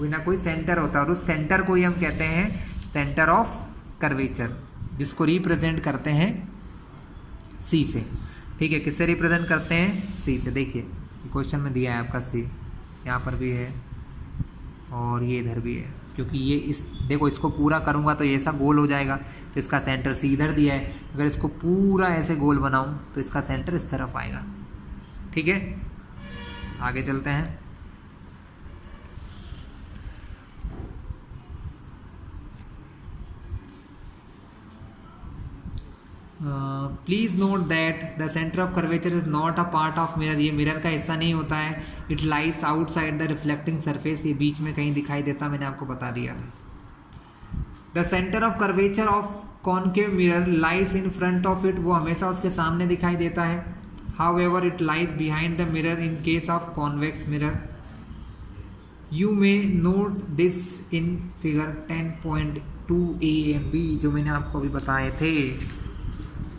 कोई ना कोई सेंटर होता है और उस सेंटर को ही हम कहते हैं सेंटर ऑफ कर्वेचर, जिसको रिप्रेजेंट करते हैं सी से। ठीक है, किससे रिप्रेजेंट करते हैं? सी से। देखिए क्वेश्चन में दिया है आपका सी, यहाँ पर भी है और ये इधर भी है, क्योंकि ये इस देखो इसको पूरा करूँगा तो ये ऐसा गोल हो जाएगा, तो इसका सेंटर सी इधर दिया है। अगर इसको पूरा ऐसे गोल बनाऊँ तो इसका सेंटर इस तरफ आएगा। ठीक है, आगे चलते हैं। Please note that the centre of curvature is not a part of mirror. ये मिरर का हिस्सा नहीं होता है। It lies outside the reflecting surface, ये बीच में कहीं दिखाई देता, मैंने आपको बता दिया था। The centre of curvature of concave mirror lies in front of it, वो हमेशा उसके सामने दिखाई देता है। However it lies behind the mirror in case of convex mirror. You may note this in figure 10.2a and b, जो मैंने आपको अभी बताए थे।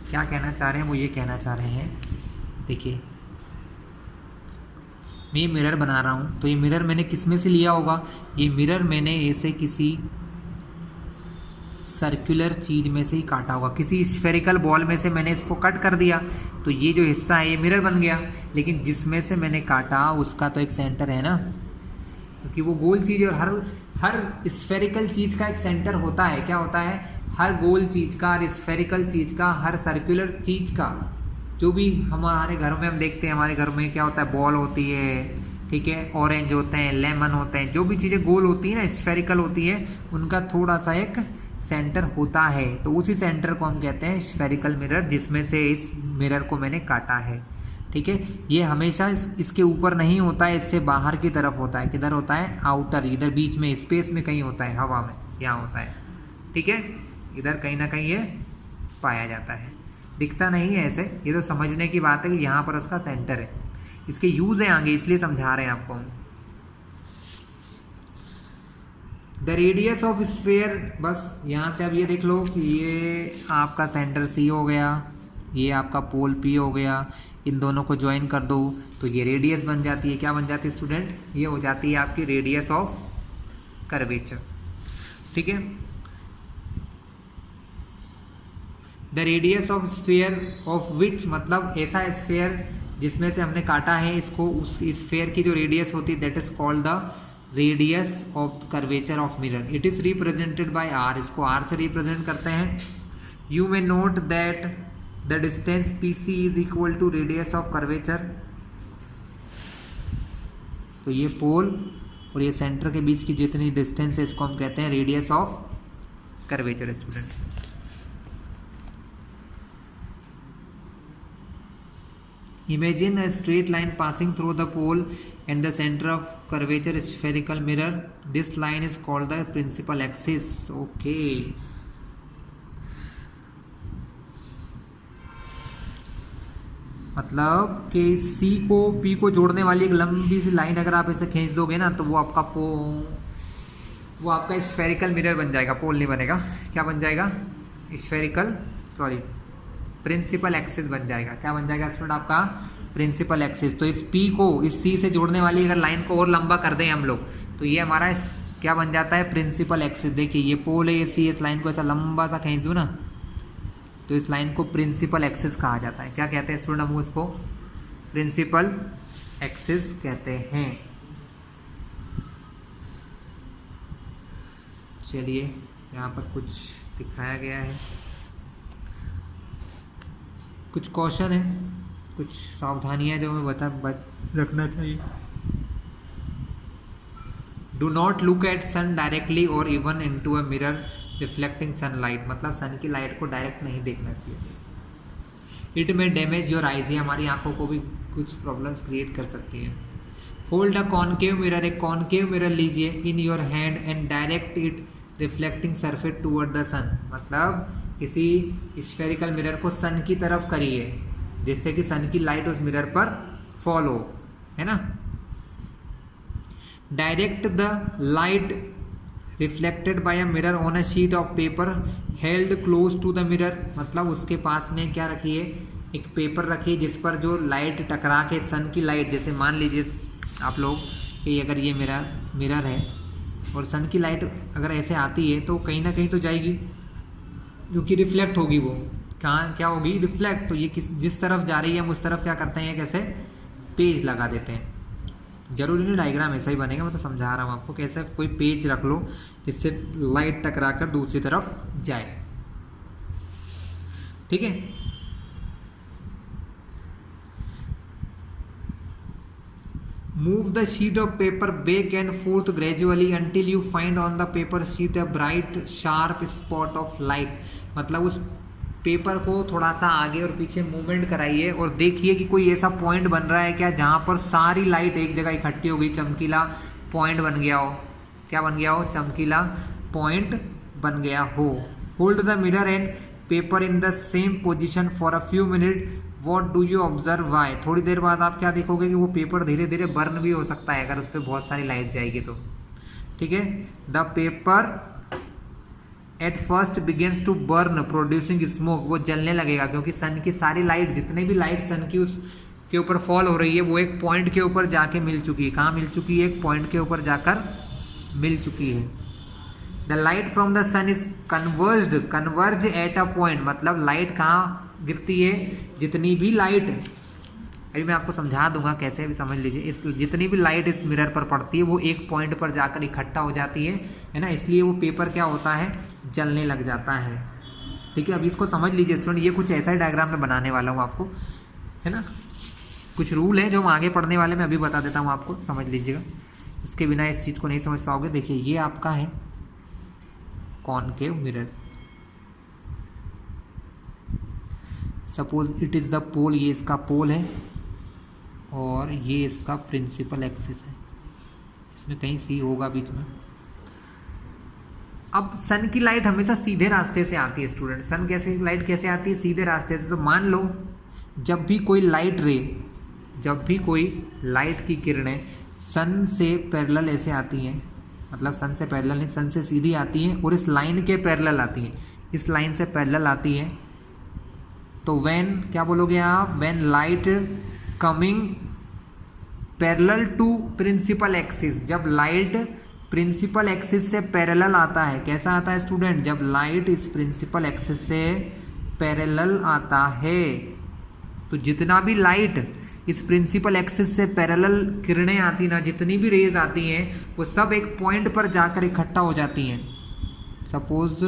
क्या कहना चाह रहे हैं? वो ये कहना चाह रहे हैं, देखिए मैं ये मिरर बना रहा हूँ, तो ये मिरर मैंने किस में से लिया होगा? ये मिरर मैंने ऐसे किसी सर्कुलर चीज़ में से ही काटा होगा, किसी स्फेरिकल बॉल में से मैंने इसको कट कर दिया, तो ये जो हिस्सा है ये मिरर बन गया। लेकिन जिसमें से मैंने काटा उसका तो एक सेंटर है ना, क्योंकि वो गोल चीज़ है और हर स्फेरिकल चीज़ का एक सेंटर होता है। क्या होता है? हर गोल चीज़ का, हर स्फेरिकल चीज़ का, हर सर्कुलर चीज़ का, जो भी हमारे घरों में हम देखते हैं, हमारे घरों में क्या होता है? बॉल होती है, ठीक है, ऑरेंज होते हैं, लेमन होते हैं, जो भी चीज़ें गोल होती हैं ना, स्फेरिकल होती है, उनका थोड़ा सा एक सेंटर होता है। तो उसी सेंटर को हम कहते हैं स्फेरिकल मिरर, जिसमें से इस मिरर को मैंने काटा है। ठीक है, ये हमेशा इसके ऊपर नहीं होता है, इससे बाहर की तरफ होता है। किधर होता है? आउटर, इधर बीच में स्पेस में कहीं होता है, हवा में यहाँ होता है। ठीक है, इधर कहीं ना कहीं ये पाया जाता है, दिखता नहीं है ऐसे। ये तो समझने की बात है कि यहाँ पर उसका सेंटर है। इसके यूज है आगे, इसलिए समझा रहे हैं आपको हम। द रेडियस ऑफ स्फीयर, बस यहाँ से अब ये देख लो कि ये आपका सेंटर सी हो गया, ये आपका पोल पी हो गया, इन दोनों को ज्वाइन कर दो तो ये रेडियस बन जाती है। क्या बन जाती है स्टूडेंट? ये हो जाती है आपकी रेडियस ऑफ कर्वेचर। ठीक है, the radius of sphere of which, मतलब ऐसा स्फीयर जिसमें से हमने काटा है इसको, उस स्फीयर की जो रेडियस होती है that is called the radius of curvature of mirror. It is represented by r, इसको आर से रिप्रेजेंट करते हैं। You may note that the distance p c is equal to radius of curvature. तो ये पोल और ये सेंटर के बीच की जितनी डिस्टेंस है इसको हम कहते हैं radius of curvature. Student imagine a straight line passing through the pole and the center of curvature spherical mirror. This line is called the principal axis. Okay, मतलब कि C को P को जोड़ने वाली एक लंबी सी लाइन अगर आप इसे खींच दोगे ना तो वो आपका स्फेरिकल मिरर बन जाएगा, पोल नहीं बनेगा। क्या बन जाएगा? प्रिंसिपल एक्सिस बन जाएगा। क्या बन जाएगा स्टूडेंट? आपका प्रिंसिपल एक्सिस। तो इस P को इस C से जोड़ने वाली अगर लाइन को और लंबा कर दें हम लोग तो ये हमारा क्या बन जाता है? Principal axis. देखिए ये पोल है, ये C, इस लाइन को ऐसा लंबा सा खींच दूँ ना तो इस लाइन को प्रिंसिपल एक्सिस कहा जाता है। क्या कहते हैं स्टूडेंट? हम उसको प्रिंसिपल एक्सिस कहते हैं। चलिए यहाँ पर कुछ दिखाया गया है, कुछ क्वेश्चन है, कुछ सावधानियां जो हमें रखना चाहिए। Do not look at sun directly और even into a mirror reflecting sunlight, मतलब सन की लाइट को डायरेक्ट नहीं देखना चाहिए। इट में डैमेज योर आइज, ये हमारी आंखों को भी कुछ प्रॉब्लम्स क्रिएट कर सकती है। होल्ड अ कॉनकेव मिरर, एक कॉनकेव मिरर लीजिए in your hand and direct it reflecting surface toward the sun, मतलब किसी स्फेरिकल मिरर को सन की तरफ करिए जिससे कि सन की लाइट उस मिरर पर फॉल हो, है ना। Direct the light reflected by a mirror on a sheet of paper held close to the mirror, मतलब उसके पास में क्या रखिए? एक पेपर रखिए जिस पर जो लाइट टकरा के सन की लाइट, जैसे मान लीजिए आप लोग कि अगर ये मेरा मिरर है, और सन की लाइट अगर ऐसे आती है तो कहीं ना कहीं तो जाएगी, क्योंकि रिफ्लेक्ट होगी, वो कहाँ क्या होगी, रिफ्लेक्ट। तो ये जिस तरफ जा रही है हम उस तरफ क्या करते हैं, कैसे पेज लगा देते हैं। जरूरी नहीं डायग्राम ऐसा ही बनेगा, मैं तो समझा रहा हूँ आपको, कैसे कोई पेज रख लो जिससे लाइट टकरा कर दूसरी तरफ जाए। ठीक है। Move the sheet of paper back and fourth gradually until you find on the paper sheet a bright sharp spot of light. मतलब उस पेपर को थोड़ा सा आगे और पीछे मूवमेंट कराइए और देखिए कि कोई ऐसा पॉइंट बन रहा है क्या जहां पर सारी लाइट एक जगह इकट्ठी हो गई, चमकीला पॉइंट बन गया हो। क्या बन गया हो, चमकीला पॉइंट बन गया हो। Hold the mirror and paper in the same position for a few minute, what do you observe why. थोड़ी देर बाद आप क्या देखोगे कि वो पेपर धीरे धीरे बर्न भी हो सकता है अगर उस पर बहुत सारी लाइट जाएगी तो। ठीक है। The paper at first begins to burn producing smoke, वो जलने लगेगा क्योंकि सन की सारी लाइट, जितने भी लाइट सन की उस के ऊपर फॉल हो रही है वो एक पॉइंट के ऊपर जाके मिल चुकी है। कहाँ मिल चुकी है, एक पॉइंट के ऊपर जाकर मिल चुकी है। The light from the sun is converge at a point, मतलब लाइट कहाँ गिरती है, जितनी भी लाइट, अभी मैं आपको समझा दूंगा कैसे भी समझ लीजिए। इस जितनी भी लाइट इस मिरर पर पड़ती है वो एक पॉइंट पर जाकर इकट्ठा हो जाती है ना, इसलिए वो पेपर क्या होता है, जलने लग जाता है। ठीक है। अभी इसको समझ लीजिए स्टूडेंट, ये कुछ ऐसा ही डायग्राम में बनाने वाला हूँ आपको, है ना। कुछ रूल है जो हम आगे पढ़ने वाले में अभी बता देता हूँ आपको, समझ लीजिएगा, उसके बिना इस चीज़ को नहीं समझ पाओगे। देखिए ये आपका है concave mirror, suppose it is the pole, ये इसका पोल है और ये इसका प्रिंसिपल एक्सिस है, इसमें कहीं सी होगा बीच में। अब सन की लाइट हमेशा सीधे रास्ते से आती है स्टूडेंट, सन कैसे लाइट कैसे आती है, सीधे रास्ते से। तो मान लो जब भी कोई लाइट रे, जब भी कोई लाइट की किरणें सन से पैरेलल ऐसे आती हैं, मतलब सन से पैरेलल नहीं, सन से सीधी आती हैं और इस लाइन के पैरेलल आती हैं, इस लाइन से पैरेलल आती हैं, तो व्हेन क्या बोलोगे आप, when light coming parallel to principal axis, जब लाइट प्रिंसिपल एक्सिस से पैरेलल आता है। कैसा आता है स्टूडेंट, जब लाइट इस प्रिंसिपल एक्सिस से पैरेलल आता है तो जितना भी लाइट इस प्रिंसिपल एक्सिस से पैरेलल किरणें आती ना, जितनी भी रेज आती हैं वो सब एक पॉइंट पर जाकर इकट्ठा हो जाती हैं। सपोज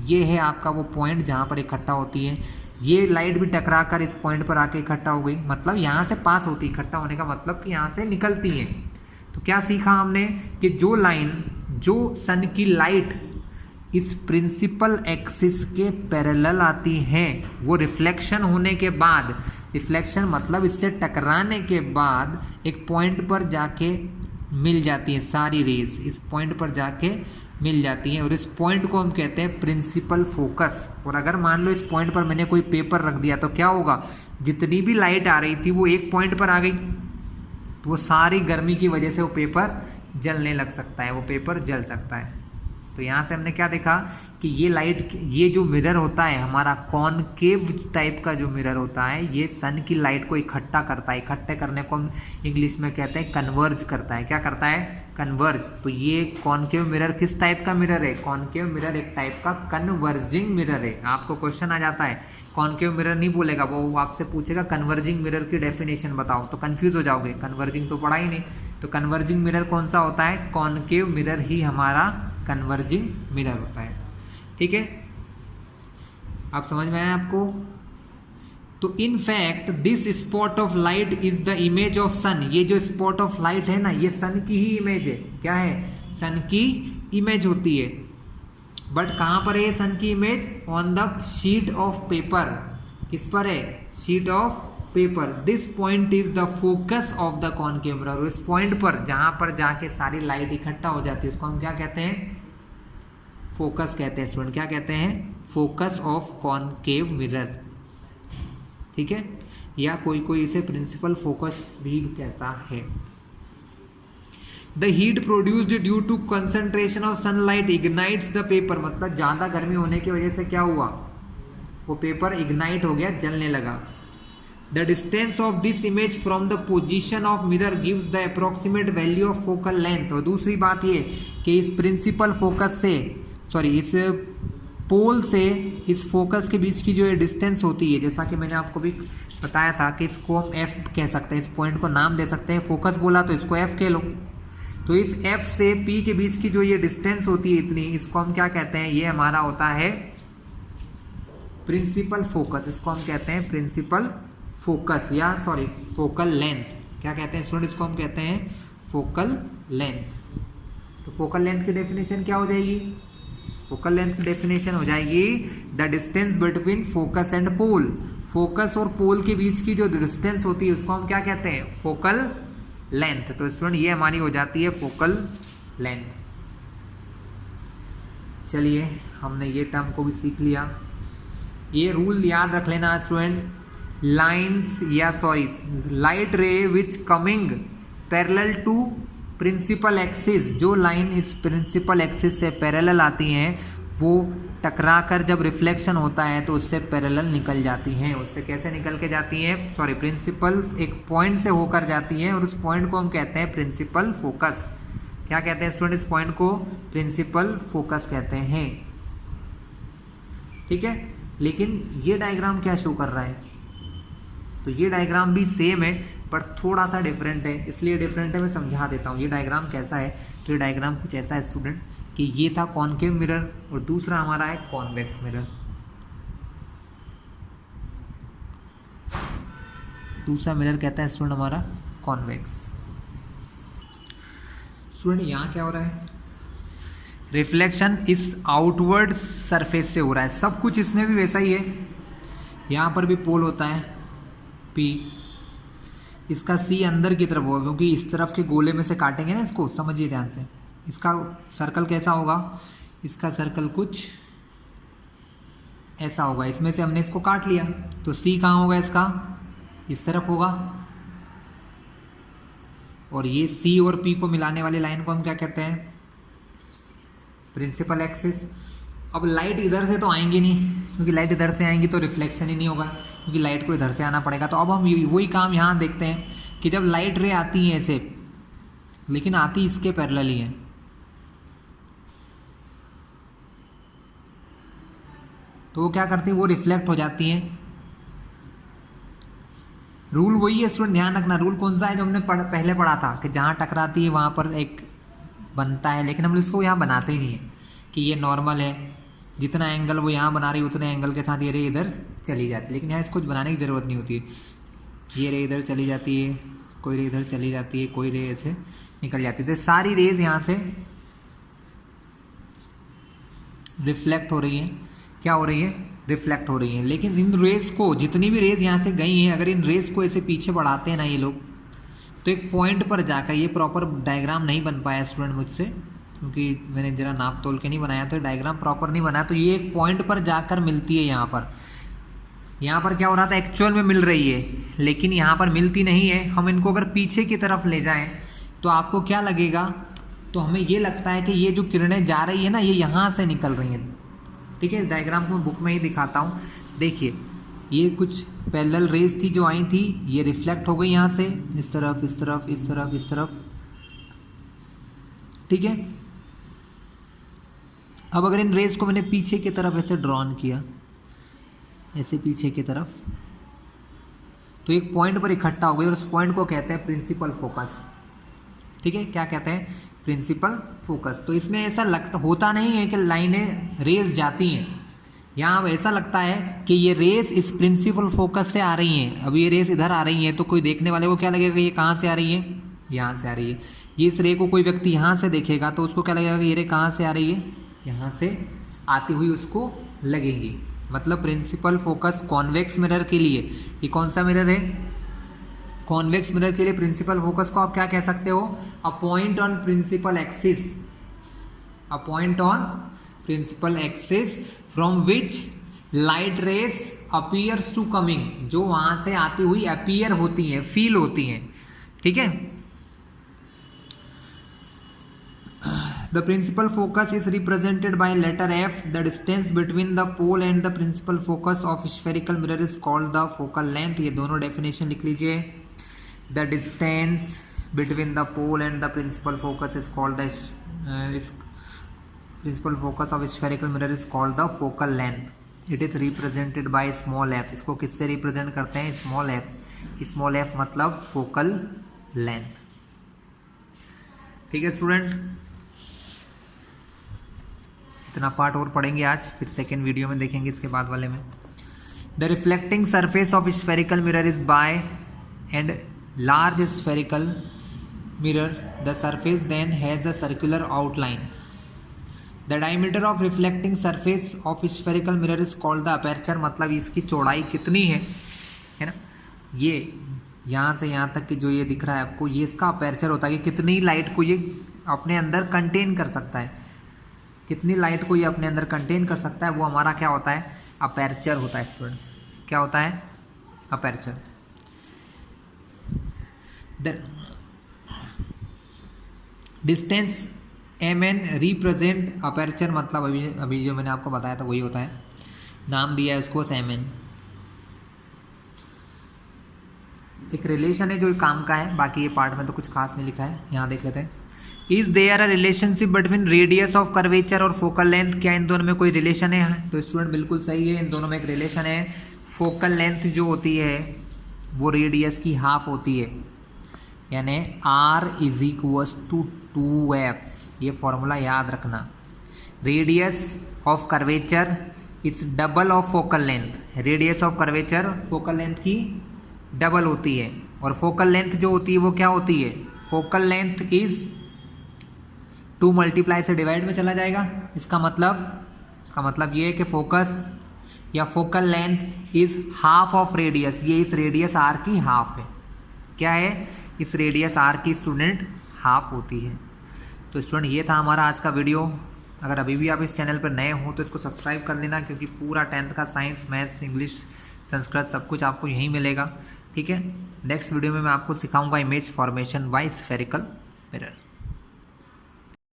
ये है आपका वो पॉइंट जहाँ पर इकट्ठा होती है, ये लाइट भी टकरा कर इस पॉइंट पर आके इकट्ठा हो गई, मतलब यहाँ से पास होती, इकट्ठा होने का मतलब कि यहाँ से निकलती है। तो क्या सीखा हमने कि जो लाइन, जो सन की लाइट इस प्रिंसिपल एक्सिस के पैरेलल आती हैं वो रिफ्लेक्शन होने के बाद, रिफ्लेक्शन मतलब इससे टकराने के बाद एक पॉइंट पर जाके मिल जाती हैं, सारी रेज इस पॉइंट पर जाके मिल जाती हैं और इस पॉइंट को हम कहते हैं प्रिंसिपल फोकस। और अगर मान लो इस पॉइंट पर मैंने कोई पेपर रख दिया तो क्या होगा, जितनी भी लाइट आ रही थी वो एक पॉइंट पर आ गई, तो वो सारी गर्मी की वजह से वो पेपर जलने लग सकता है, वो पेपर जल सकता है। तो यहाँ से हमने क्या देखा कि ये लाइट, ये जो मिरर होता है हमारा कॉनकेव टाइप का जो मिरर होता है, ये सन की लाइट को इकट्ठा करता है। इकट्ठे करने को हम इंग्लिश में कहते हैं कन्वर्ज करता है। क्या करता है, कन्वर्ज। तो ये कॉनकेव मिरर किस टाइप का मिरर है, कॉनकेव मिरर एक टाइप का कन्वर्जिंग मिरर है। आपको क्वेश्चन आ जाता है, कॉनकेव मिरर नहीं बोलेगा वो आपसे पूछेगा कन्वर्जिंग मिरर की डेफिनेशन बताओ, तो कंफ्यूज हो जाओगे, कन्वर्जिंग तो पढ़ा ही नहीं। तो कन्वर्जिंग मिरर कौन सा होता है, कॉनकेव मिरर ही हमारा कन्वर्जिंग मिरर होता है। ठीक है, आप समझ में आया आपको। तो in fact this spot of light is the image of sun, ये जो स्पॉट ऑफ लाइट है ना ये सन की ही इमेज है। क्या है, सन की इमेज होती है। बट कहां पर है सन की image, on the sheet of paper. किस पर है, sheet of paper. This point is the focus of the concave mirror. और इस पॉइंट पर जहां पर जाके सारी लाइट इकट्ठा हो जाती है उसको हम क्या कहते हैं, फोकस कहते हैं स्टूडेंट। क्या कहते हैं, फोकस ऑफ कॉनकेव मिरर। ठीक है, या कोई कोई इसे प्रिंसिपल फोकस भी कहता है। The heat produced due to concentration of sunlight ignites the paper. मतलब ज्यादा गर्मी होने की वजह से क्या हुआ, वो पेपर इग्नाइट हो गया, जलने लगा। The distance of this image from the position of mirror gives the approximate value of focal length. और दूसरी बात ये कि इस प्रिंसिपल फोकस से इस पोल से इस फोकस के बीच की जो ये डिस्टेंस होती है, जैसा कि मैंने आपको भी बताया था कि इसको हम एफ कह सकते हैं, इस पॉइंट को नाम दे सकते हैं, फोकस बोला तो इसको एफ कह लो। तो इस एफ से पी के बीच की जो ये डिस्टेंस होती है इतनी, इसको हम क्या कहते हैं, ये हमारा होता है प्रिंसिपल फोकस। इसको हम कहते हैं प्रिंसिपल फोकस या फोकल लेंथ। क्या कहते हैं स्टूडेंट, इसको हम कहते हैं फोकल लेंथ। तो फोकल लेंथ की डेफिनेशन क्या हो जाएगी, फोकल लेंथ की डेफिनेशन हो जाएगी the distance between focus and pole. Focus और पोल के बीच की जो डिस्टेंस होती है उसको हम क्या कहते हैं, फोकल लेंथ। तो स्टूडेंट ये हमारी हो जाती है फोकल लेंथ। चलिए हमने ये टर्म को भी सीख लिया। ये रूल याद रख लेना स्टूडेंट, लाइंस या light ray which coming parallel to principal axis, जो लाइन इस प्रिंसिपल एक्सिस से पैरेलल आती हैं वो टकराकर जब रिफ्लेक्शन होता है तो उससे पैरेलल निकल जाती हैं। उससे कैसे निकल के जाती हैं, प्रिंसिपल एक पॉइंट से होकर जाती हैं और उस पॉइंट को हम कहते हैं प्रिंसिपल फोकस। क्या कहते हैं स्टूडेंट, इस पॉइंट को प्रिंसिपल फोकस कहते हैं। ठीक है, लेकिन ये डायग्राम क्या शो कर रहा है, तो ये डायग्राम भी सेम है पर थोड़ा सा डिफरेंट है। इसलिए डिफरेंट है मैं समझा देता हूँ। ये डायग्राम कैसा है, तो ये डायग्राम कुछ ऐसा है स्टूडेंट कि ये था कॉनकेव मिरर और दूसरा हमारा है कॉन्वेक्स मिरर। दूसरा मिरर कहता है स्टूडेंट हमारा कॉन्वेक्स। स्टूडेंट यहाँ क्या हो रहा है, रिफ्लेक्शन इस आउटवर्ड सरफेस से हो रहा है। सब कुछ इसमें भी वैसा ही है। यहाँ पर भी पोल होता है P, इसका C अंदर की तरफ होगा क्योंकि इस तरफ के गोले में से काटेंगे ना इसको, समझिए ध्यान से। इसका सर्कल कैसा होगा, इसका सर्कल कुछ ऐसा होगा। इसमें से हमने इसको काट लिया तो C कहाँ होगा, इसका इस तरफ होगा। और ये C और P को मिलाने वाली लाइन को हम क्या कहते हैं, प्रिंसिपल एक्सिस। अब लाइट इधर से तो आएंगी नहीं, क्योंकि लाइट इधर से आएंगी तो रिफ्लेक्शन ही नहीं होगा, क्योंकि लाइट को इधर से आना पड़ेगा। तो अब हम वही काम यहाँ देखते हैं कि जब लाइट रे आती है ऐसे, लेकिन आती इसके पैरेलल ही है, तो वो क्या करती है, वो रिफ्लेक्ट हो जाती हैं। रूल वही है स्टूडेंट, ध्यान रखना। रूल कौन सा है, जो हमने पहले पढ़ा था कि जहाँ टकराती है वहाँ पर एक बनता है, लेकिन हम इसको यहाँ बनाते ही नहीं है कि ये नॉर्मल है, जितना एंगल वो यहाँ बना रही है उतने एंगल के साथ ये रे इधर चली जाती है। लेकिन यहाँ इसको बनाने की ज़रूरत नहीं होती है। ये रे इधर चली जाती है, कोई रे इधर चली जाती है, कोई रे ऐसे निकल जाती है। तो सारी रेज यहाँ से रिफ्लेक्ट हो रही है। क्या हो रही है, रिफ्लेक्ट हो रही है। लेकिन इन रेज को, जितनी भी रेज यहाँ से गई हैं, अगर इन रेज को ऐसे पीछे बढ़ाते हैं ना ये लोग, तो एक पॉइंट पर जाकर, ये प्रॉपर डायग्राम नहीं बन पाया स्टूडेंट मुझसे, क्योंकि मैंने जरा नाप तोल के नहीं बनाया तो डायग्राम प्रॉपर नहीं बना। तो ये एक पॉइंट पर जाकर मिलती है यहाँ पर। यहाँ पर क्या हो रहा था, एक्चुअल में मिल रही है, लेकिन यहाँ पर मिलती नहीं है। हम इनको अगर पीछे की तरफ ले जाएं तो आपको क्या लगेगा, तो हमें ये लगता है कि ये जो किरणें जा रही है ना, ये यहाँ से निकल रही हैं। ठीक है, इस डायग्राम को मैं बुक में ही दिखाता हूँ। देखिए, ये कुछ पैरेलल रेज थी जो आई थी, ये रिफ्लेक्ट हो गई यहाँ से इस तरफ, इस तरफ, इस तरफ, इस तरफ। ठीक है, अब अगर इन रेज को मैंने पीछे की तरफ ऐसे ड्रॉन किया, ऐसे पीछे की तरफ, तो एक पॉइंट पर इकट्ठा हो गई और उस पॉइंट को कहते हैं प्रिंसिपल फोकस। ठीक है, क्या कहते हैं, प्रिंसिपल फोकस। तो इसमें ऐसा होता नहीं है कि लाइनें रेज जाती हैं, यहाँ ऐसा लगता है कि ये रेस इस प्रिंसिपल फोकस से आ रही हैं। अब ये रेस इधर आ रही है तो कोई देखने वाले को क्या लगेगा कि ये कहाँ से आ रही है, यहाँ से आ रही है। ये इस रे को कोई व्यक्ति यहाँ से देखेगा तो उसको क्या लगेगा कि ये रे कहाँ से आ रही है, यहाँ से आती हुई उसको लगेंगी। मतलब प्रिंसिपल फोकस कॉन्वेक्स मिरर के लिए, ये कौन सा मिरर है, कॉन्वेक्स मिरर के लिए प्रिंसिपल फोकस को आप क्या कह सकते हो, a point on principal axis, a point on principal axis from which light rays appears to coming, जो वहां से आती हुई अपीयर होती हैं, फील होती हैं। ठीक है, The principal focus is represented by letter F. The distance between the pole and the principal focus of spherical mirror is called the focal length. ये दोनों definition लिख लीजिए. The distance between the pole and the principal focus is called the principal focus of spherical mirror is called the focal length. It is represented by small f. इसको किससे represent करते हैं? Small f. Small f मतलब focal length. ठीक है student, इतना part और पढ़ेंगे आज, फिर सेकेंड वीडियो में देखेंगे इसके बाद वाले में. The reflecting surface of spherical mirror is by and large spherical mirror the surface then has a circular outline. The diameter of reflecting surface of spherical mirror is called the aperture. मतलब इसकी चौड़ाई कितनी है ना, ये यहाँ से यहाँ तक कि जो ये दिख रहा है आपको, ये इसका अपर्चर होता है कि कितनी लाइट को ये अपने अंदर कंटेन कर सकता है. कितनी लाइट को ये अपने अंदर कंटेन कर सकता है, वो हमारा क्या होता है? अपर्चर होता है स्टूडेंट. क्या होता है? Aperture. Distance mn represent aperture. मतलब अभी जो मैंने आपको बताया था वही होता है, नाम दिया है उसको mn. एक रिलेशन है जो काम का है, बाकी ये पार्ट में तो कुछ खास नहीं लिखा है. यहाँ देख लेते हैं. Is there a relationship between radius of curvature और फोकल लेंथ. क्या इन दोनों में कोई रिलेशन है? तो स्टूडेंट बिल्कुल सही है, इन दोनों में एक रिलेशन है. फोकल लेंथ जो होती है वो रेडियस की हाफ होती है, यानी r is equals to 2f. ये फॉर्मूला याद रखना. Radius of curvature it's double of focal length. Radius of curvature focal length की डबल होती है, और फोकल लेंथ जो होती है वो क्या होती है? फोकल लेंथ इज 2 मल्टीप्लाई से डिवाइड में चला जाएगा. इसका मतलब ये है कि फोकस या focal length is half of radius. ये इस रेडियस r की हाफ है. क्या है? इस रेडियस r की स्टूडेंट हाफ होती है. तो स्टूडेंट ये था हमारा आज का वीडियो. अगर अभी भी आप इस चैनल पर नए हो तो इसको सब्सक्राइब कर लेना, क्योंकि पूरा 10th का साइंस, मैथ्स, इंग्लिश, संस्कृत सब कुछ आपको यहीं मिलेगा. ठीक है, नेक्स्ट वीडियो में मैं आपको सिखाऊंगा image formation by spherical mirror.